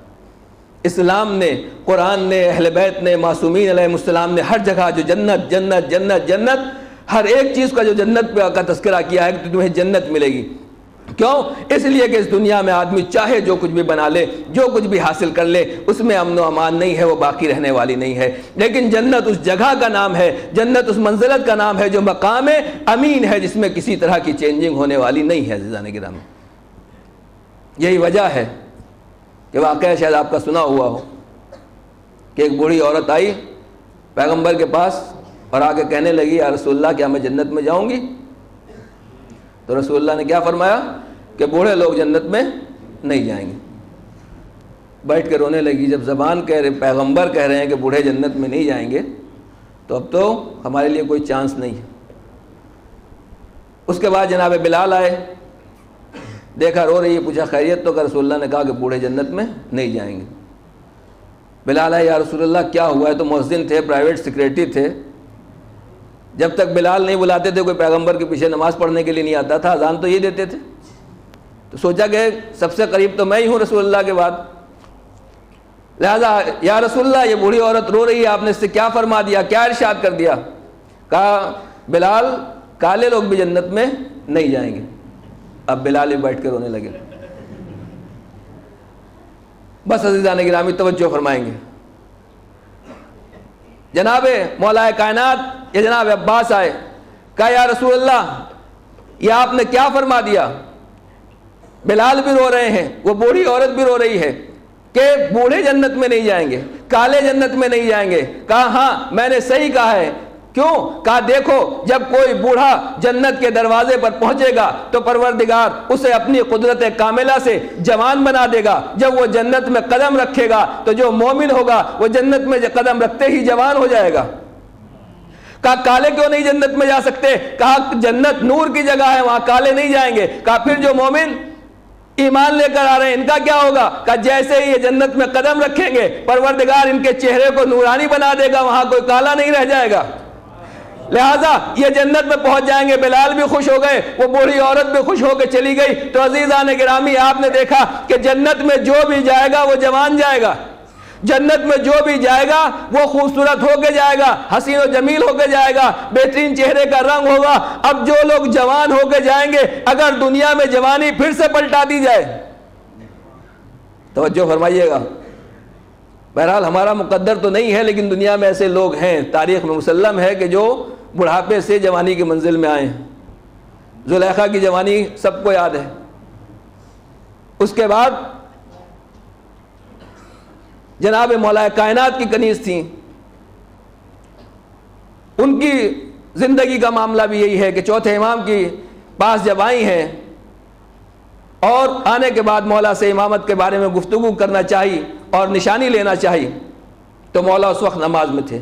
اسلام نے، قرآن نے، اہل بیت نے، معصومین علیہ السلام نے ہر جگہ جو جنت جنت جنت جنت، ہر ایک چیز کا جو جنت کا تذکرہ کیا ہے کہ تمہیں جنت ملے گی۔ کیوں؟ اس لیے کہ اس دنیا میں آدمی چاہے جو کچھ بھی بنا لے، جو کچھ بھی حاصل کر لے، اس میں امن و امان نہیں ہے، وہ باقی رہنے والی نہیں ہے۔ لیکن جنت اس جگہ کا نام ہے، جنت اس منزلت کا نام ہے جو مقام امین ہے، جس میں کسی طرح کی چینجنگ ہونے والی نہیں ہے۔ عزیزان گرامی، یہی وجہ ہے کہ واقعہ شاید آپ کا سنا ہوا ہو کہ ایک بوڑھی عورت آئی پیغمبر کے پاس اور آ کے کہنے لگی، یا رسول اللہ کیا میں جنت میں جاؤں گی؟ تو رسول اللہ نے کیا فرمایا کہ بوڑھے لوگ جنت میں نہیں جائیں گے۔ بیٹھ کے رونے لگی۔ جب زبان کہہ رہے، پیغمبر کہہ رہے ہیں کہ بوڑھے جنت میں نہیں جائیں گے، تو اب تو ہمارے لیے کوئی چانس نہیں ہے۔ اس کے بعد جناب بلال آئے، دیکھا رو رہی ہے، پوچھا خیریت؟ تو کہ رسول اللہ نے کہا کہ بوڑھے جنت میں نہیں جائیں گے۔ بلال آئے، یا رسول اللہ کیا ہوا ہے؟ تو مؤذن تھے، پرائیویٹ سیکریٹری تھے، جب تک بلال نہیں بلاتے تھے کوئی پیغمبر کے پیچھے نماز پڑھنے کے لیے نہیں آتا تھا، اذان تو یہ دیتے تھے۔ تو سوچا کہ سب سے قریب تو میں ہی ہوں رسول اللہ کے بعد، لہذا یا رسول اللہ یہ بوڑھی عورت رو رہی ہے، آپ نے اس سے کیا فرما دیا، کیا ارشاد کر دیا؟ کہا بلال کالے لوگ بھی جنت میں نہیں جائیں گے۔ اب بلال بھی بیٹھ کے رونے لگے۔ بس عزیزان گرامی توجہ فرمائیں گے، جناب مولا کائنات یا جناب عباس آئے، کہا یا رسول اللہ یہ آپ نے کیا فرما دیا؟ بلال بھی رو رہے ہیں، وہ بوڑھی عورت بھی رو رہی ہے کہ بوڑھے جنت میں نہیں جائیں گے، کالے جنت میں نہیں جائیں گے۔ کہا ہاں میں نے صحیح کہا ہے، کیوں؟ کہا دیکھو جب کوئی بوڑھا جنت کے دروازے پر پہنچے گا تو پروردگار اسے اپنی قدرت کاملہ سے جوان بنا دے گا. جب وہ جنت میں قدم رکھے گا تو جو مومن ہوگا وہ جنت میں قدم رکھتے ہی جوان ہو جائے گا. کہا کالے کیوں نہیں جنت میں جا سکتے؟ کہا جنت نور کی جگہ ہے، وہاں کالے نہیں جائیں گے. کہا پھر جو مومن ایمان لے کر آ رہے ہیں ان کا کیا ہوگا؟ کہ جیسے ہی یہ جنت میں قدم رکھیں گے پروردگار ان کے چہرے کو نورانی بنا دے گا، وہاں کوئی کالا نہیں رہ جائے گا. لہٰذا یہ جنت میں پہنچ جائیں گے. بلال بھی خوش ہو گئے، وہ بوڑھی عورت بھی خوش ہو کے چلی گئی. تو عزیزان گرامی آپ نے دیکھا کہ جنت میں جو بھی جائے گا وہ جوان جائے گا. جنت میں جو بھی جائے گا وہ خوبصورت ہو کے جائے گا، حسین و جمیل ہو کے جائے گا، بہترین چہرے کا رنگ ہوگا. اب جو لوگ جوان ہو کے جائیں گے، اگر دنیا میں جوانی پھر سے پلٹا دی جائے، توجہ فرمائیے گا، بہرحال ہمارا مقدر تو نہیں ہے لیکن دنیا میں ایسے لوگ ہیں، تاریخ میں مسلم ہے کہ جو بڑھاپے سے جوانی کی منزل میں آئے ہیں. زلیخا کی جوانی سب کو یاد ہے. اس کے بعد جناب مولا کائنات کی کنیز تھیں، ان کی زندگی کا معاملہ بھی یہی ہے کہ چوتھے امام کی پاس جب آئی ہیں اور آنے کے بعد مولا سے امامت کے بارے میں گفتگو کرنا چاہی اور نشانی لینا چاہی تو مولا اس وقت نماز میں تھے.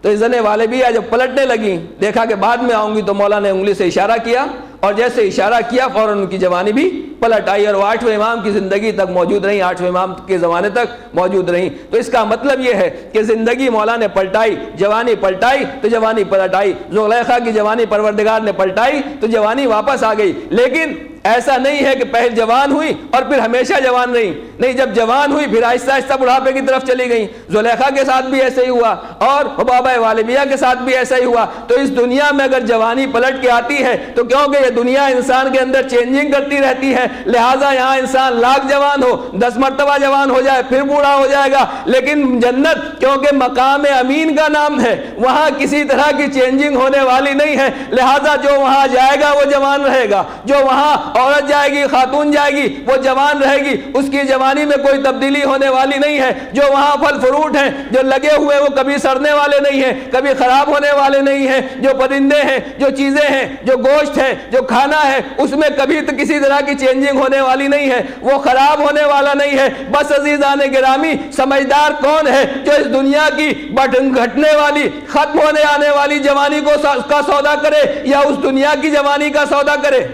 تو اذن والے بھی جب پلٹنے لگیں، دیکھا کہ بعد میں آؤں گی، تو مولا نے انگلی سے اشارہ کیا اور جیسے اشارہ کیا فوراً ان کی جوانی بھی پلٹ آئی اور وہ 8ویں امام کی زندگی تک موجود رہیں، 8ویں امام کے زمانے تک موجود رہیں. تو اس کا مطلب یہ ہے کہ زندگی مولا نے پلٹائی، جوانی پلٹائی تو جوانی پلٹ آئی. زلیخا کی جوانی پروردگار نے پلٹائی تو جوانی واپس آ گئی. لیکن ایسا نہیں ہے کہ پہلے جوان ہوئی اور پھر ہمیشہ جوان رہی. نہیں، جب جوان ہوئی پھر آہستہ آہستہ بڑھاپے کی طرف چلی گئی. زلیخا کے ساتھ بھی ایسے ہی ہوا اور حبابہ والبیہ کے ساتھ بھی ایسا ہی ہوا. تو اس دنیا میں اگر جوانی پلٹ کے آتی ہے تو کیونکہ یہ دنیا انسان کے اندر چینجنگ کرتی رہتی ہے، لہٰذا یہاں انسان لاکھ جوان ہو، 10 مرتبہ جوان ہو جائے پھر بوڑھا ہو جائے گا. لیکن جنت کیونکہ مقام امین کا نام ہے، وہاں کسی طرح کی چینجنگ ہونے والی نہیں ہے. لہٰذا جو وہاں جائے گا وہ جوان رہے گا، جو وہاں عورت جائے گی، خاتون جائے گی، وہ جوان رہے گی، اس کی جوانی میں کوئی تبدیلی ہونے والی نہیں ہے. جو وہاں پھل فروٹ ہیں جو لگے ہوئے وہ کبھی سڑنے والے نہیں ہیں، کبھی خراب ہونے والے نہیں ہیں. جو پرندے ہیں، جو چیزیں ہیں، جو گوشت ہے، جو کھانا ہے، اس میں کبھی تو کسی طرح کی چینجنگ ہونے والی نہیں ہے، وہ خراب ہونے والا نہیں ہے. بس عزیزان گرامی، سمجھدار کون ہے جو اس دنیا کی گھٹنے والی، ختم ہونے آنے والی جوانی کا سودا کرے یا اس دنیا کی جوانی کا سودا کرے؟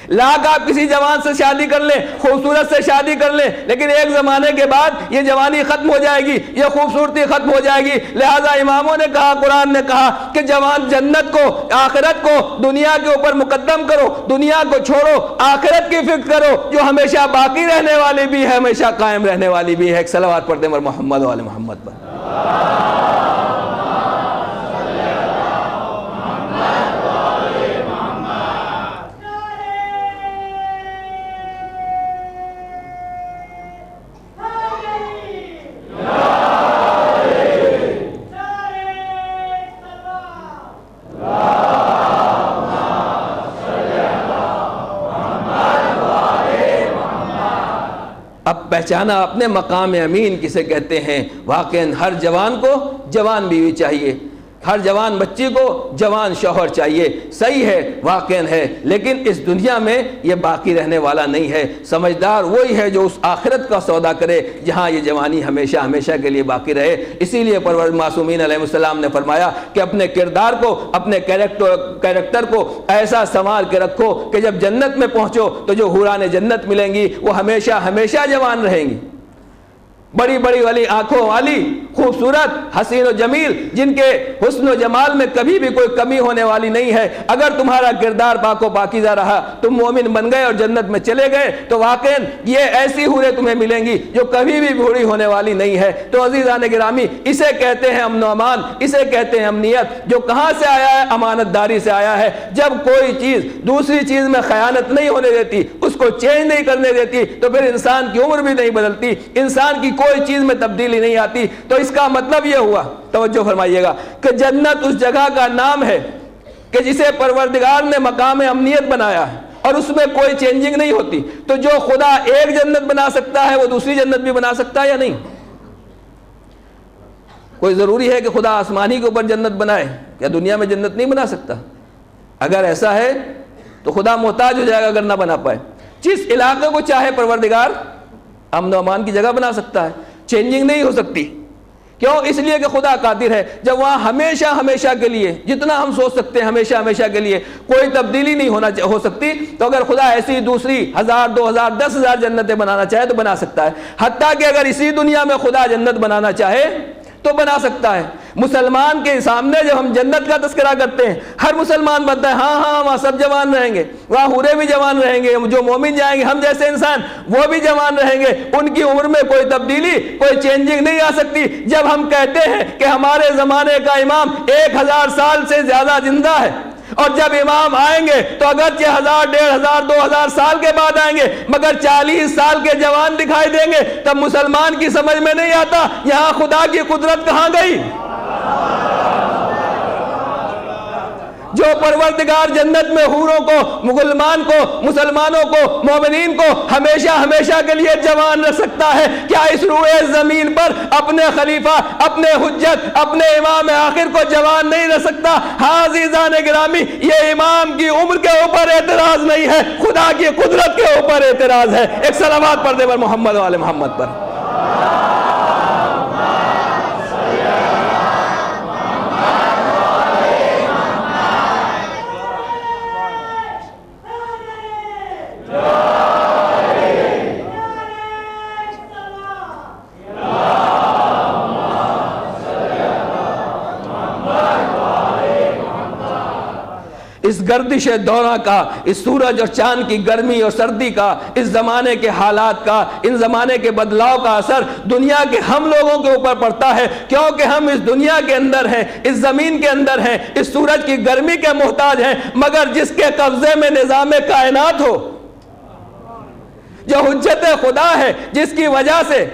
لاکھ آپ کسی جوان سے شادی کر لیں، خوبصورت سے شادی کر لیں، لیکن ایک زمانے کے بعد یہ جوانی ختم ہو جائے گی، یہ خوبصورتی ختم ہو جائے گی. لہٰذا اماموں نے کہا، قرآن نے کہا کہ جوان جنت کو، آخرت کو دنیا کے اوپر مقدم کرو، دنیا کو چھوڑو، آخرت کی فکر کرو جو ہمیشہ باقی رہنے والی بھی ہے، ہمیشہ قائم رہنے والی بھی ہے. ایک صلوات پڑھتے ہیں محمد و آل محمد پر. اب پہچانا اپنے مقام امین کسے کہتے ہیں. واقعاً ہر جوان کو جوان بیوی چاہیے، ہر جوان بچی کو جوان شوہر چاہیے. صحیح ہے، واقعاً ہے، لیکن اس دنیا میں یہ باقی رہنے والا نہیں ہے. سمجھدار وہی ہے جو اس آخرت کا سودا کرے جہاں یہ جوانی ہمیشہ ہمیشہ کے لیے باقی رہے. اسی لیے پرور معصومین علیہ السلام نے فرمایا کہ اپنے کردار کو، اپنے کیریکٹر کو ایسا سنوار کے رکھو کہ جب جنت میں پہنچو تو جو حوران جنت ملیں گی وہ ہمیشہ ہمیشہ جوان رہیں گی. بڑی بڑی والی آنکھوں والی، خوبصورت، حسین و جمیل، جن کے حسن و جمال میں کبھی بھی کوئی کمی ہونے والی نہیں ہے. اگر تمہارا کردار پاک و پاکیزہ رہا، تم مومن بن گئے اور جنت میں چلے گئے تو واقعاً یہ ایسی حوریں تمہیں ملیں گی جو کبھی بھی بوڑھی ہونے والی نہیں ہے. تو عزیزان گرامی، اسے کہتے ہیں امن و امان، اسے کہتے ہیں امنیت، جو کہاں سے آیا ہے؟ امانت داری سے آیا ہے. جب کوئی چیز دوسری چیز میں خیانت نہیں ہونے دیتی، اس کو چینج نہیں کرنے دیتی، تو پھر انسان کی عمر بھی نہیں بدلتی، انسان کی کوئی چیز میں تبدیلی نہیں آتی. تو اس کا مطلب یہ ہوا، توجہ فرمائیے گا، کہ جنت اس جگہ کا نام ہے کہ جسے پروردگار نے مقام امنیت بنایا ہے اور اس میں کوئی چینجنگ نہیں ہوتی. تو جو خدا ایک جنت بنا سکتا ہے وہ دوسری جنت بھی بنا سکتا ہے یا نہیں؟ کوئی ضروری ہے کہ خدا آسمانی کے اوپر جنت بنائے؟ کیا دنیا میں جنت نہیں بنا سکتا؟ اگر ایسا ہے تو خدا محتاج ہو جائے گا اگر نہ بنا پائے۔ جس علاقے کو چاہے پروردگار امن و امان کی جگہ بنا سکتا ہے، چینجنگ نہیں ہو سکتی۔ کیوں؟ اس لیے کہ خدا قادر ہے۔ جب وہاں ہمیشہ ہمیشہ کے لیے، جتنا ہم سوچ سکتے ہیں ہمیشہ ہمیشہ کے لیے کوئی تبدیلی نہیں ہو سکتی، تو اگر خدا ایسی دوسری 1000 2000 10,000 جنتیں بنانا چاہے تو بنا سکتا ہے۔ حتیٰ کہ اگر اسی دنیا میں خدا جنت بنانا چاہے تو بنا سکتا ہے۔ مسلمان کے سامنے جب ہم جنت کا تذکرہ کرتے ہیں، ہر مسلمان بنتا ہے ہاں وہاں سب جوان رہیں گے، وہاں حوریں بھی جوان رہیں گے، جو مومن جائیں گے ہم جیسے انسان وہ بھی جوان رہیں گے، ان کی عمر میں کوئی تبدیلی کوئی چینجنگ نہیں آ سکتی۔ جب ہم کہتے ہیں کہ ہمارے زمانے کا امام 1000 سال سے زیادہ زندہ ہے، اور جب امام آئیں گے تو اگرچہ 1000 1500 2000 سال کے بعد آئیں گے مگر 40 سال کے جوان دکھائی دیں گے، تب مسلمان کی سمجھ میں نہیں آتا یہاں خدا کی قدرت کہاں گئی؟ جو پروردگار جنت میں حوروں کو، غلمان کو، مسلمانوں کو، مومنین کو ہمیشہ ہمیشہ کے لیے جوان رکھ سکتا ہے، کیا اس روئے زمین پر اپنے خلیفہ، اپنے حجت، اپنے امام آخر کو جوان نہیں رکھ سکتا؟ ہاں عزیزان گرامی، یہ امام کی عمر کے اوپر اعتراض نہیں ہے، خدا کی قدرت کے اوپر اعتراض ہے۔ ایک صلوات پڑھ دے پر محمد و آل محمد پر۔ اس گردش دورہ کا، اس سورج اور چاند کی گرمی اور سردی کا، اس زمانے کے حالات کا، ان زمانے کے بدلاؤ کا اثر دنیا کے ہم لوگوں کے اوپر پڑتا ہے، کیونکہ ہم اس دنیا کے اندر ہیں، اس زمین کے اندر ہیں، اس سورج کی گرمی کے محتاج ہیں، مگر جس کے قبضے میں نظام کائنات ہو، جو حجت خدا ہے، جس کی وجہ سے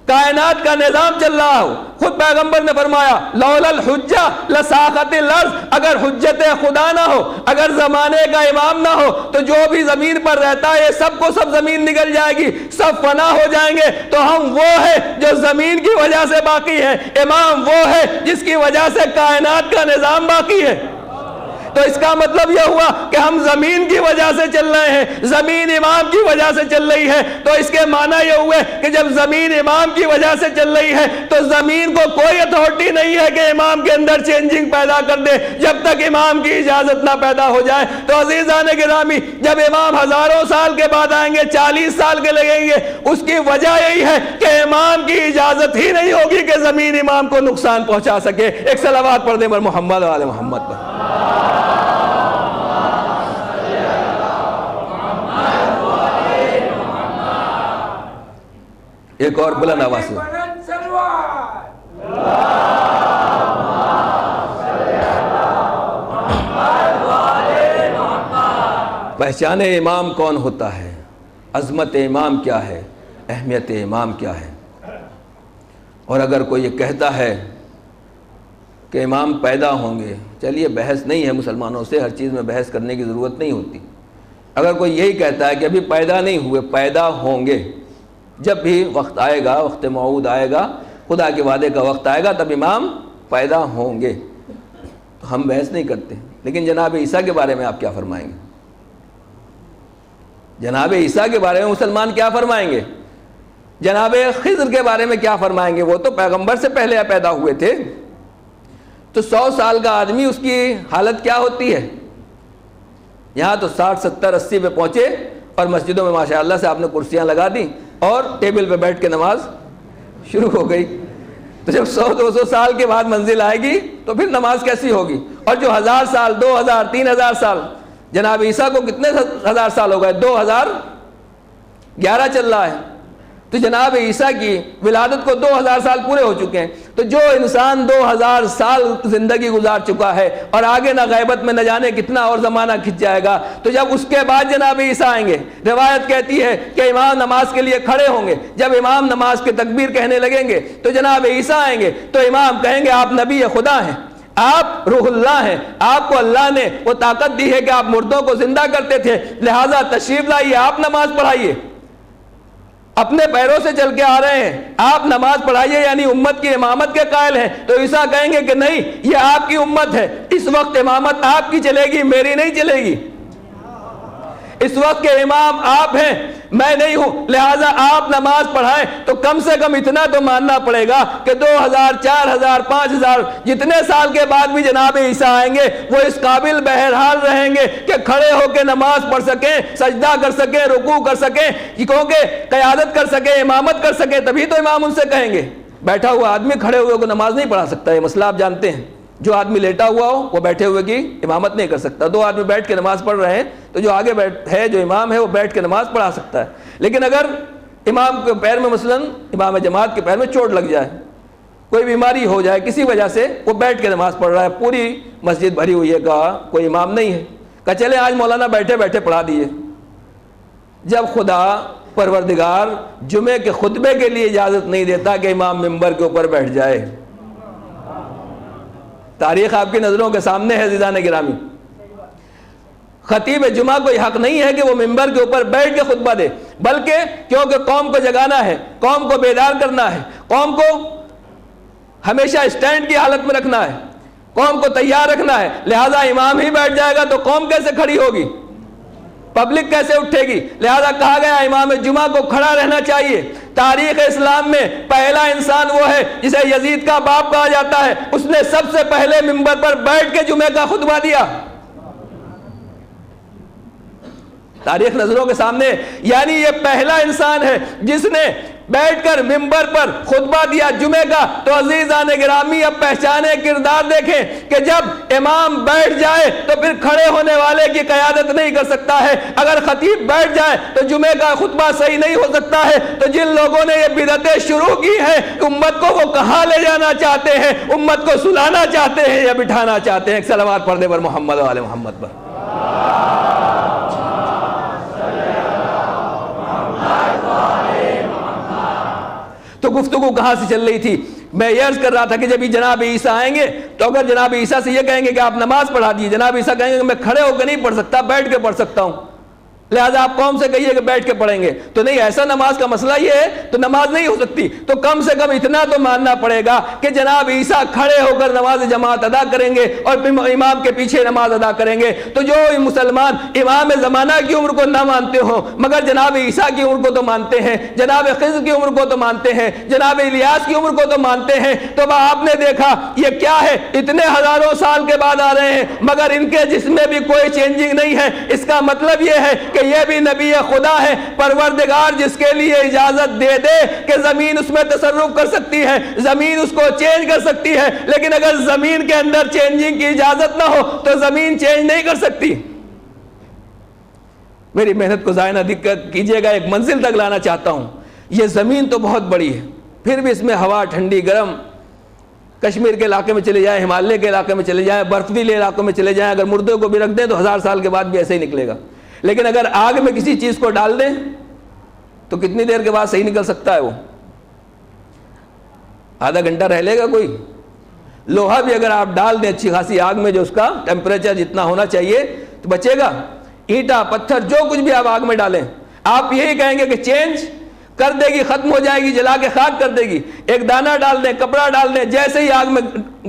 کائنات کا نظام چل رہا ہو، خود پیغمبر نے فرمایا لولا الحجہ لساقط الارض، اگر حجت خدا نہ ہو، اگر زمانے کا امام نہ ہو تو جو بھی زمین پر رہتا ہے سب کو سب زمین نگل جائے گی، سب فنا ہو جائیں گے۔ تو ہم وہ ہے جو زمین کی وجہ سے باقی ہے، امام وہ ہے جس کی وجہ سے کائنات کا نظام باقی ہے۔ تو اس کا مطلب یہ ہوا کہ ہم زمین کی وجہ سے چل رہے ہیں، زمین امام کی وجہ سے چل رہی ہے، تو اس کے معنی یہ ہوئے کہ جب زمین امام کی وجہ سے چل رہی ہے تو زمین کو کوئی اتھارٹی نہیں ہے کہ امام کے اندر چینجنگ پیدا کر دے جب تک امام کی اجازت نہ پیدا ہو جائے۔ تو عزیزان گرامی، جب امام ہزاروں سال کے بعد آئیں گے، 40 سال کے لگیں گے، اس کی وجہ یہی ہے کہ امام کی اجازت ہی نہیں ہوگی کہ زمین امام کو نقصان پہنچا سکے۔ ایک صلوات پڑھ دیں پر محمد و آل محمد پر۔ ایک اور بلند آواز سے پہچان امام کون ہوتا ہے، عظمت امام کیا ہے، اہمیت امام کیا ہے۔ اور اگر کوئی یہ کہتا ہے کہ امام پیدا ہوں گے، چلیے بحث نہیں ہے مسلمانوں سے، ہر چیز میں بحث کرنے کی ضرورت نہیں ہوتی۔ اگر کوئی یہی کہتا ہے کہ ابھی پیدا نہیں ہوئے، پیدا ہوں گے، جب بھی وقت آئے گا، وقت موعود آئے گا، خدا کے وعدے کا وقت آئے گا، تب امام پیدا ہوں گے، تو ہم بحث نہیں کرتے۔ لیکن جناب عیسیٰ کے بارے میں آپ کیا فرمائیں گے؟ جناب عیسیٰ کے بارے میں مسلمان کیا فرمائیں گے؟ جناب خضر کے بارے میں کیا فرمائیں گے؟ وہ تو پیغمبر سے پہلے پیدا ہوئے تھے۔ تو 100 سال کا آدمی، اس کی حالت کیا ہوتی ہے؟ یہاں تو 60 70 80 پہ پہنچے اور مسجدوں میں ماشاءاللہ سے آپ نے کرسیاں لگا دی اور ٹیبل پہ بیٹھ کے نماز شروع ہو گئی۔ تو جب 100 200 سال کے بعد منزل آئے گی تو پھر نماز کیسی ہوگی؟ اور جو 1000 سال 2000 3000 سال، جناب عیسیٰ کو کتنے 1000 سال ہو گئے؟ 2011 چل رہا ہے۔ تو جناب عیسیٰ کی ولادت کو 2000 سال پورے ہو چکے ہیں۔ تو جو انسان 2000 سال زندگی گزار چکا ہے اور آگے نہ غیبت میں نہ جانے کتنا اور زمانہ کھنچ جائے گا، تو جب اس کے بعد جناب عیسیٰ آئیں گے، روایت کہتی ہے کہ امام نماز کے لیے کھڑے ہوں گے، جب امام نماز کے تکبیر کہنے لگیں گے تو جناب عیسیٰ آئیں گے، تو امام کہیں گے آپ نبی خدا ہیں، آپ روح اللہ ہیں، آپ کو اللہ نے وہ طاقت دی ہے کہ آپ مردوں کو زندہ کرتے تھے، لہٰذا تشریف لائیے، آپ نماز پڑھائیے۔ اپنے پیروں سے چل کے آ رہے ہیں، آپ نماز پڑھائیے یعنی امت کی امامت کے قائل ہیں، تو عیسیٰ کہیں گے کہ نہیں، یہ آپ کی امت ہے، اس وقت امامت آپ کی چلے گی، میری نہیں چلے گی، اس وقت کے امام آپ ہیں، میں نہیں ہوں، لہٰذا آپ نماز پڑھائیں۔ تو کم سے کم اتنا تو ماننا پڑے گا کہ 2000 4000 5000 جتنے سال کے بعد بھی جناب عیسیٰ آئیں گے وہ اس قابل بہرحال رہیں گے کہ کھڑے ہو کے نماز پڑھ سکیں، سجدہ کر سکیں، رکوع کر سکیں، کیونکہ قیادت کر سکیں، امامت کر سکیں، تبھی تو امام ان سے کہیں گے۔ بیٹھا ہوا آدمی کھڑے ہوئے کو نماز نہیں پڑھا سکتا، یہ مسئلہ آپ جانتے ہیں۔ جو آدمی لیٹا ہوا ہو وہ بیٹھے ہوئے کی امامت نہیں کر سکتا۔ 2 آدمی بیٹھ کے نماز پڑھ رہے ہیں تو جو آگے ہے جو امام ہے وہ بیٹھ کے نماز پڑھا سکتا ہے، لیکن اگر امام کے پیر میں مثلاً امام جماعت کے پیر میں چوٹ لگ جائے، کوئی بیماری ہو جائے کسی وجہ سے، وہ بیٹھ کے نماز پڑھ رہا ہے، پوری مسجد بھری ہوئی ہے، کہا کوئی امام نہیں ہے، کہا چلے آج مولانا بیٹھے بیٹھے پڑھا دیے۔ جب خدا پروردگار جمعے کے خطبے کے لیے اجازت نہیں دیتا کہ امام ممبر کے اوپر بیٹھ جائے، تاریخ آپ کی نظروں کے سامنے ہے عزیزان گرامی، خطیب جمعہ کوئی حق نہیں ہے کہ وہ ممبر کے اوپر بیٹھ کے خطبہ دے، بلکہ کیونکہ قوم کو جگانا ہے، قوم کو بیدار کرنا ہے، قوم کو ہمیشہ اسٹینڈ کی حالت میں رکھنا ہے، قوم کو تیار رکھنا ہے، لہذا امام ہی بیٹھ جائے گا تو قوم کیسے کھڑی ہوگی، پبلک کیسے اٹھے گی، لہذا کہا گیا امام جمعہ کو کھڑا رہنا چاہیے۔ تاریخ اسلام میں پہلا انسان وہ ہے جسے یزید کا باپ کہا جاتا ہے، اس نے سب سے پہلے ممبر پر بیٹھ کے جمعے کا خطبہ دیا۔ تاریخ نظروں کے سامنے، یعنی یہ پہلا انسان ہے جس نے بیٹھ کر ممبر پر خطبہ دیا جمعے کا۔ تو عزیزان گرامی اب پہچانے کردار دیکھیں کہ جب امام بیٹھ جائے تو پھر کھڑے ہونے والے کی قیادت نہیں کر سکتا ہے، اگر خطیب بیٹھ جائے تو جمعے کا خطبہ صحیح نہیں ہو سکتا ہے۔ تو جن لوگوں نے یہ بدعتیں شروع کی ہیں، امت کو وہ کہاں لے جانا چاہتے ہیں، امت کو سلانا چاہتے ہیں یا بٹھانا چاہتے ہیں؟ ایک صلوات پڑھنے پر محمد و آل محمد پر۔ تو گفتگو کہاں سے چل رہی تھی؟ میں یہ عرض کر رہا تھا کہ جب جناب عیسیٰ آئیں گے تو اگر جناب عیسیٰ سے یہ کہیں گے کہ آپ نماز پڑھا دیجیے، جناب عیسیٰ کہیں گے کہ میں کھڑے ہو کے نہیں پڑھ سکتا، بیٹھ کے پڑھ سکتا ہوں، لہذا آپ قوم سے کہیے کہ بیٹھ کے پڑھیں گے، تو نہیں، ایسا نماز کا مسئلہ یہ ہے تو نماز نہیں ہو سکتی۔ تو کم سے کم اتنا تو ماننا پڑے گا کہ جناب عیسیٰ کھڑے ہو کر نماز جماعت ادا کریں گے اور امام کے پیچھے نماز ادا کریں گے۔ تو جو مسلمان امام زمانہ کی عمر کو نہ مانتے ہوں مگر جناب عیسیٰ کی عمر کو تو مانتے ہیں، جناب خضر کی عمر کو تو مانتے ہیں، جناب الیاس کی عمر کو تو مانتے ہیں، تو آپ نے دیکھا یہ کیا ہے، اتنے ہزاروں سال کے بعد آ رہے ہیں مگر ان کے جسم میں بھی کوئی چینجنگ نہیں ہے۔ اس کا مطلب یہ ہے کہ یہ بھی نبی خدا ہے، پروردگار جس کے لیے اجازت دے دے کہ زمین اس میں تصرف کر سکتی ہے، زمین اس کو چینج کر سکتی ہے، لیکن اگر زمین کے اندر چینجنگ کی اجازت نہ ہو تو زمین چینج نہیں کر سکتی۔ میری محنت کو ضائع نہ کیجیے گا، ایک منزل تک لانا چاہتا ہوں۔ یہ زمین تو بہت بڑی ہے، پھر بھی اس میں ہوا ٹھنڈی گرم، کشمیر کے علاقے میں چلے جائیں، ہمالیہ کے علاقے میں چلے جائیں، برفیلے علاقوں میں چلے جائیں، اگر مردے کو بھی رکھ دیں تو 1000 سال کے بعد بھی ایسے ہی نکلے گا، لیکن اگر آگ میں کسی چیز کو ڈال دیں تو کتنی دیر کے بعد صحیح نکل سکتا ہے؟ وہ آدھا گھنٹہ رہ لے گا کوئی؟ لوہا بھی اگر آپ ڈال دیں اچھی خاصی آگ میں جو اس کا ٹیمپریچر جتنا ہونا چاہیے تو بچے گا؟ اینٹا پتھر جو کچھ بھی آپ آگ میں ڈالیں، آپ یہی کہیں گے کہ چینج کر دے گی، ختم ہو جائے گی، جلا کے خاک کر دے گی۔ ایک دانہ ڈال دیں، کپڑا ڈال دیں، جیسے ہی آگ میں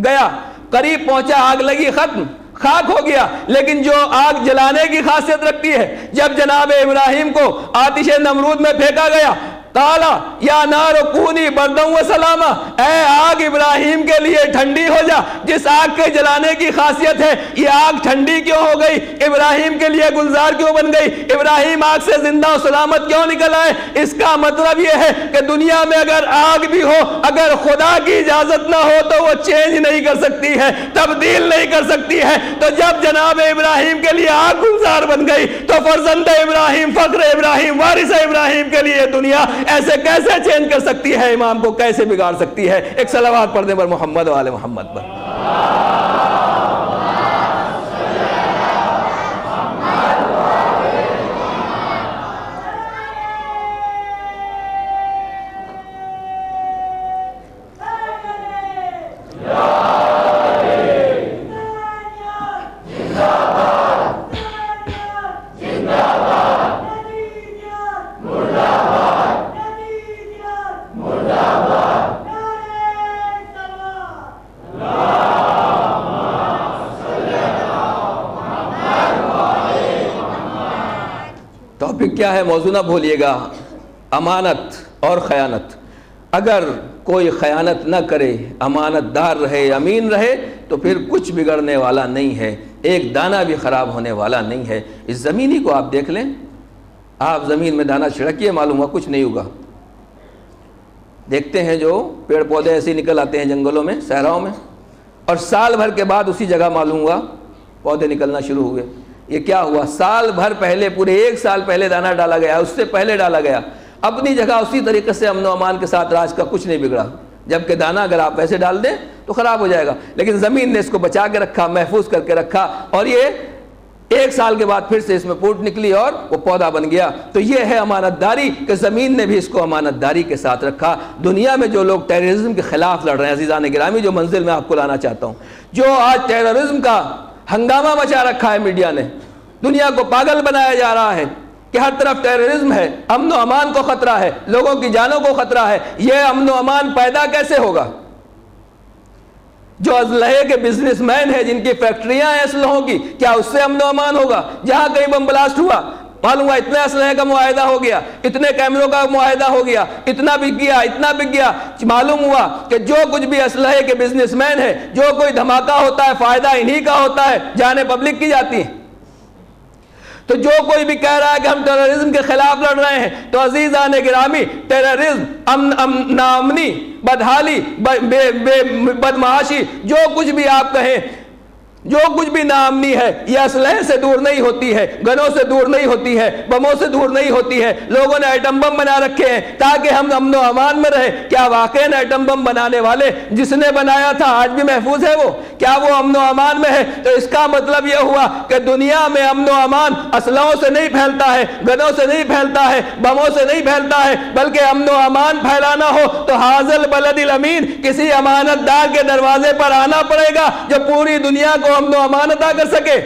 گیا، قریب پہنچا، آگ لگی، ختم، خاک ہو گیا۔ لیکن جو آگ جلانے کی خاصیت رکھتی ہے، جب جناب ابراہیم کو آتش نمرود میں پھینکا گیا، قالا یا نار کونی بردم و سلاما، اے آگ ابراہیم کے لیے ٹھنڈی ہو جا۔ جس آگ کے جلانے کی خاصیت ہے، یہ آگ ٹھنڈی کیوں ہو گئی، ابراہیم کے لیے گلزار کیوں بن گئی، ابراہیم آگ سے زندہ و سلامت کیوں نکل آئے؟ اس کا مطلب یہ ہے کہ دنیا میں اگر آگ بھی ہو، اگر خدا کی اجازت نہ ہو تو وہ چینج نہیں کر سکتی ہے، تبدیل نہیں کر سکتی ہے۔ تو جب جناب ابراہیم کے لیے آگ گلزار بن گئی تو فرزند ابراہیم، فخر ابراہیم، وارث ابراہیم کے لیے دنیا ایسے کیسے چینج کر سکتی ہے، امام کو کیسے بگاڑ سکتی ہے؟ ایک صلوات پڑھنے پر محمد و آل محمد پر۔ کیا ہے موضوع نہ بھولیے گا، امانت اور خیانت۔ اگر کوئی خیانت نہ کرے، امانت دار رہے، امین رہے، تو پھر کچھ بگڑنے والا نہیں ہے، ایک دانہ بھی خراب ہونے والا نہیں ہے۔ اس زمینی کو آپ دیکھ لیں، آپ زمین میں دانہ چھڑکیے، معلوم ہوا کچھ نہیں ہوگا۔ دیکھتے ہیں جو پیڑ پودے ایسے نکل آتے ہیں جنگلوں میں، صحراؤں میں، اور سال بھر کے بعد اسی جگہ معلوم ہوا پودے نکلنا شروع ہوئے۔ یہ کیا ہوا؟ سال بھر پہلے، پورے 1 سال پہلے دانہ ڈالا گیا، اس سے پہلے ڈالا گیا، اپنی جگہ اسی طریقے سے امن و امان کے ساتھ راج کا کچھ نہیں بگڑا۔ جبکہ دانہ اگر آپ ویسے ڈال دیں تو خراب ہو جائے گا، لیکن زمین نے اس کو بچا کے رکھا، محفوظ کر کے رکھا، اور یہ 1 سال کے بعد پھر سے اس میں پھوٹ نکلی اور وہ پودا بن گیا۔ تو یہ ہے امانت داری کہ زمین نے بھی اس کو امانت داری کے ساتھ رکھا۔ دنیا میں جو لوگ ٹیررزم کے خلاف لڑ رہے ہیں، عزیزان گرامی، جو منزل میں آپ کو لانا چاہتا ہوں، جو آج ٹیررزم کا ہنگامہ مچا رکھا ہے میڈیا نے، دنیا کو پاگل بنایا جا رہا ہے کہ ہر طرف ٹیررزم ہے، امن و امان کو خطرہ ہے، لوگوں کی جانوں کو خطرہ ہے، یہ امن و امان پیدا کیسے ہوگا؟ جو اسلحے کے بزنس مین ہیں، جن کی فیکٹریاں ہیں اسلحوں کی، کیا اس سے امن و امان ہوگا؟ جہاں کہیں بم بلاسٹ ہوا، معلوم ہوا اتنے اسلحے کا معاہدہ ہو گیا، اتنے کیمروں کا معاہدہ ہو گیا، اتنا بک گیا، اتنا بک گیا، معلوم ہوا کہ جو کچھ بھی اسلحے کے بزنس مین ہے، جو کوئی دھماکہ ہوتا ہے فائدہ انہی کا ہوتا ہے، جانیں پبلک کی جاتی ہیں۔ تو جو کوئی بھی کہہ رہا ہے کہ ہم ٹیررزم کے خلاف لڑ رہے ہیں، تو عزیزان گرامی، ٹیررزم، ناامنی، بدحالی، بدمعاشی، جو کچھ بھی آپ کہیں، جو کچھ بھی ناامنی ہے، یہ اسلحے سے دور نہیں ہوتی ہے، گنوں سے دور نہیں ہوتی ہے، بموں سے دور نہیں ہوتی ہے۔ لوگوں نے ایٹم بم بنا رکھے ہیں تاکہ ہم امن و امان میں رہیں۔ کیا واقعی ایٹم بم بنانے والے جس نے بنایا تھا آج بھی محفوظ ہے وہ؟ کیا وہ امن و امان میں ہے؟ تو اس کا مطلب یہ ہوا کہ دنیا میں امن و امان اسلحوں سے نہیں پھیلتا ہے، گنوں سے نہیں پھیلتا ہے، بموں سے نہیں پھیلتا ہے، بلکہ امن و امان پھیلانا ہو تو حاضل بلد الامین، کسی امانت دار کے دروازے پر آنا پڑے گا جو پوری دنیا کو امن و امان عطا کر سکے۔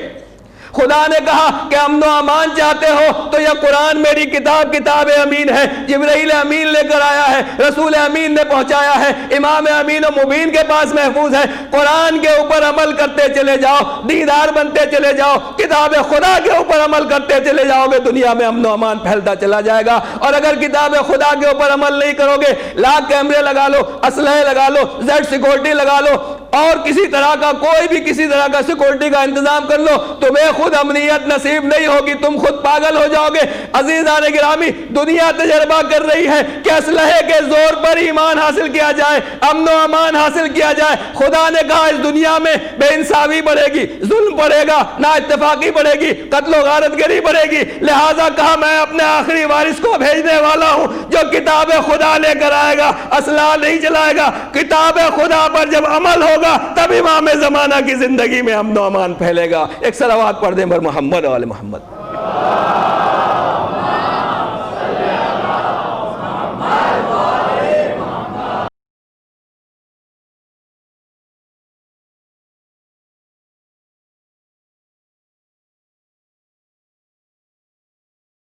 خدا نے کہا کہ امن و امان چاہتے ہو تو یہ قرآن میری کتاب امین ہے، جبرائیل امین لے کر آیا ہے، رسول امین نے پہنچایا ہے، امام امین و مبین کے پاس محفوظ ہے۔ قرآن کے اوپر عمل کرتے چلے جاؤ، دیندار بنتے چلے جاؤ، کتاب خدا کے اوپر عمل کرتے چلے جاؤ گے، دنیا میں امن و امان پھیلتا چلا جائے گا۔ اور اگر کتاب خدا کے اوپر عمل نہیں کرو گے، لاکھ کیمرے لگا لو، اسلحے لگا لو، زیڈ سیکورٹی لگا لو، اور کسی طرح کا کوئی بھی کسی طرح کا سیکورٹی کا انتظام کر لو، تمہیں خود امنیت نصیب نہیں ہوگی، تم خود پاگل ہو جاؤ گے۔ عزیزان گرامی، دنیا تجربہ کر رہی ہے کہ اسلحے کے زور پر ایمان حاصل کیا جائے، امن و امان حاصل کیا جائے۔ خدا نے کہا اس دنیا میں بے انصافی بڑھے گی، ظلم بڑھے گا، نا اتفاقی بڑھے گی، قتل و غارت گری بڑھے گی، لہٰذا کہا میں اپنے آخری وارث کو بھیجنے والا ہوں جو کتاب خدا لے کر آئے گا، اسلحہ نہیں چلائے گا۔ کتاب خدا پر جب عمل ہوگا تب امام زمانہ کی زندگی میں امن و امان پھیلے گا۔ ایک صلوات پڑھ دیں بر محمد و آل محمد۔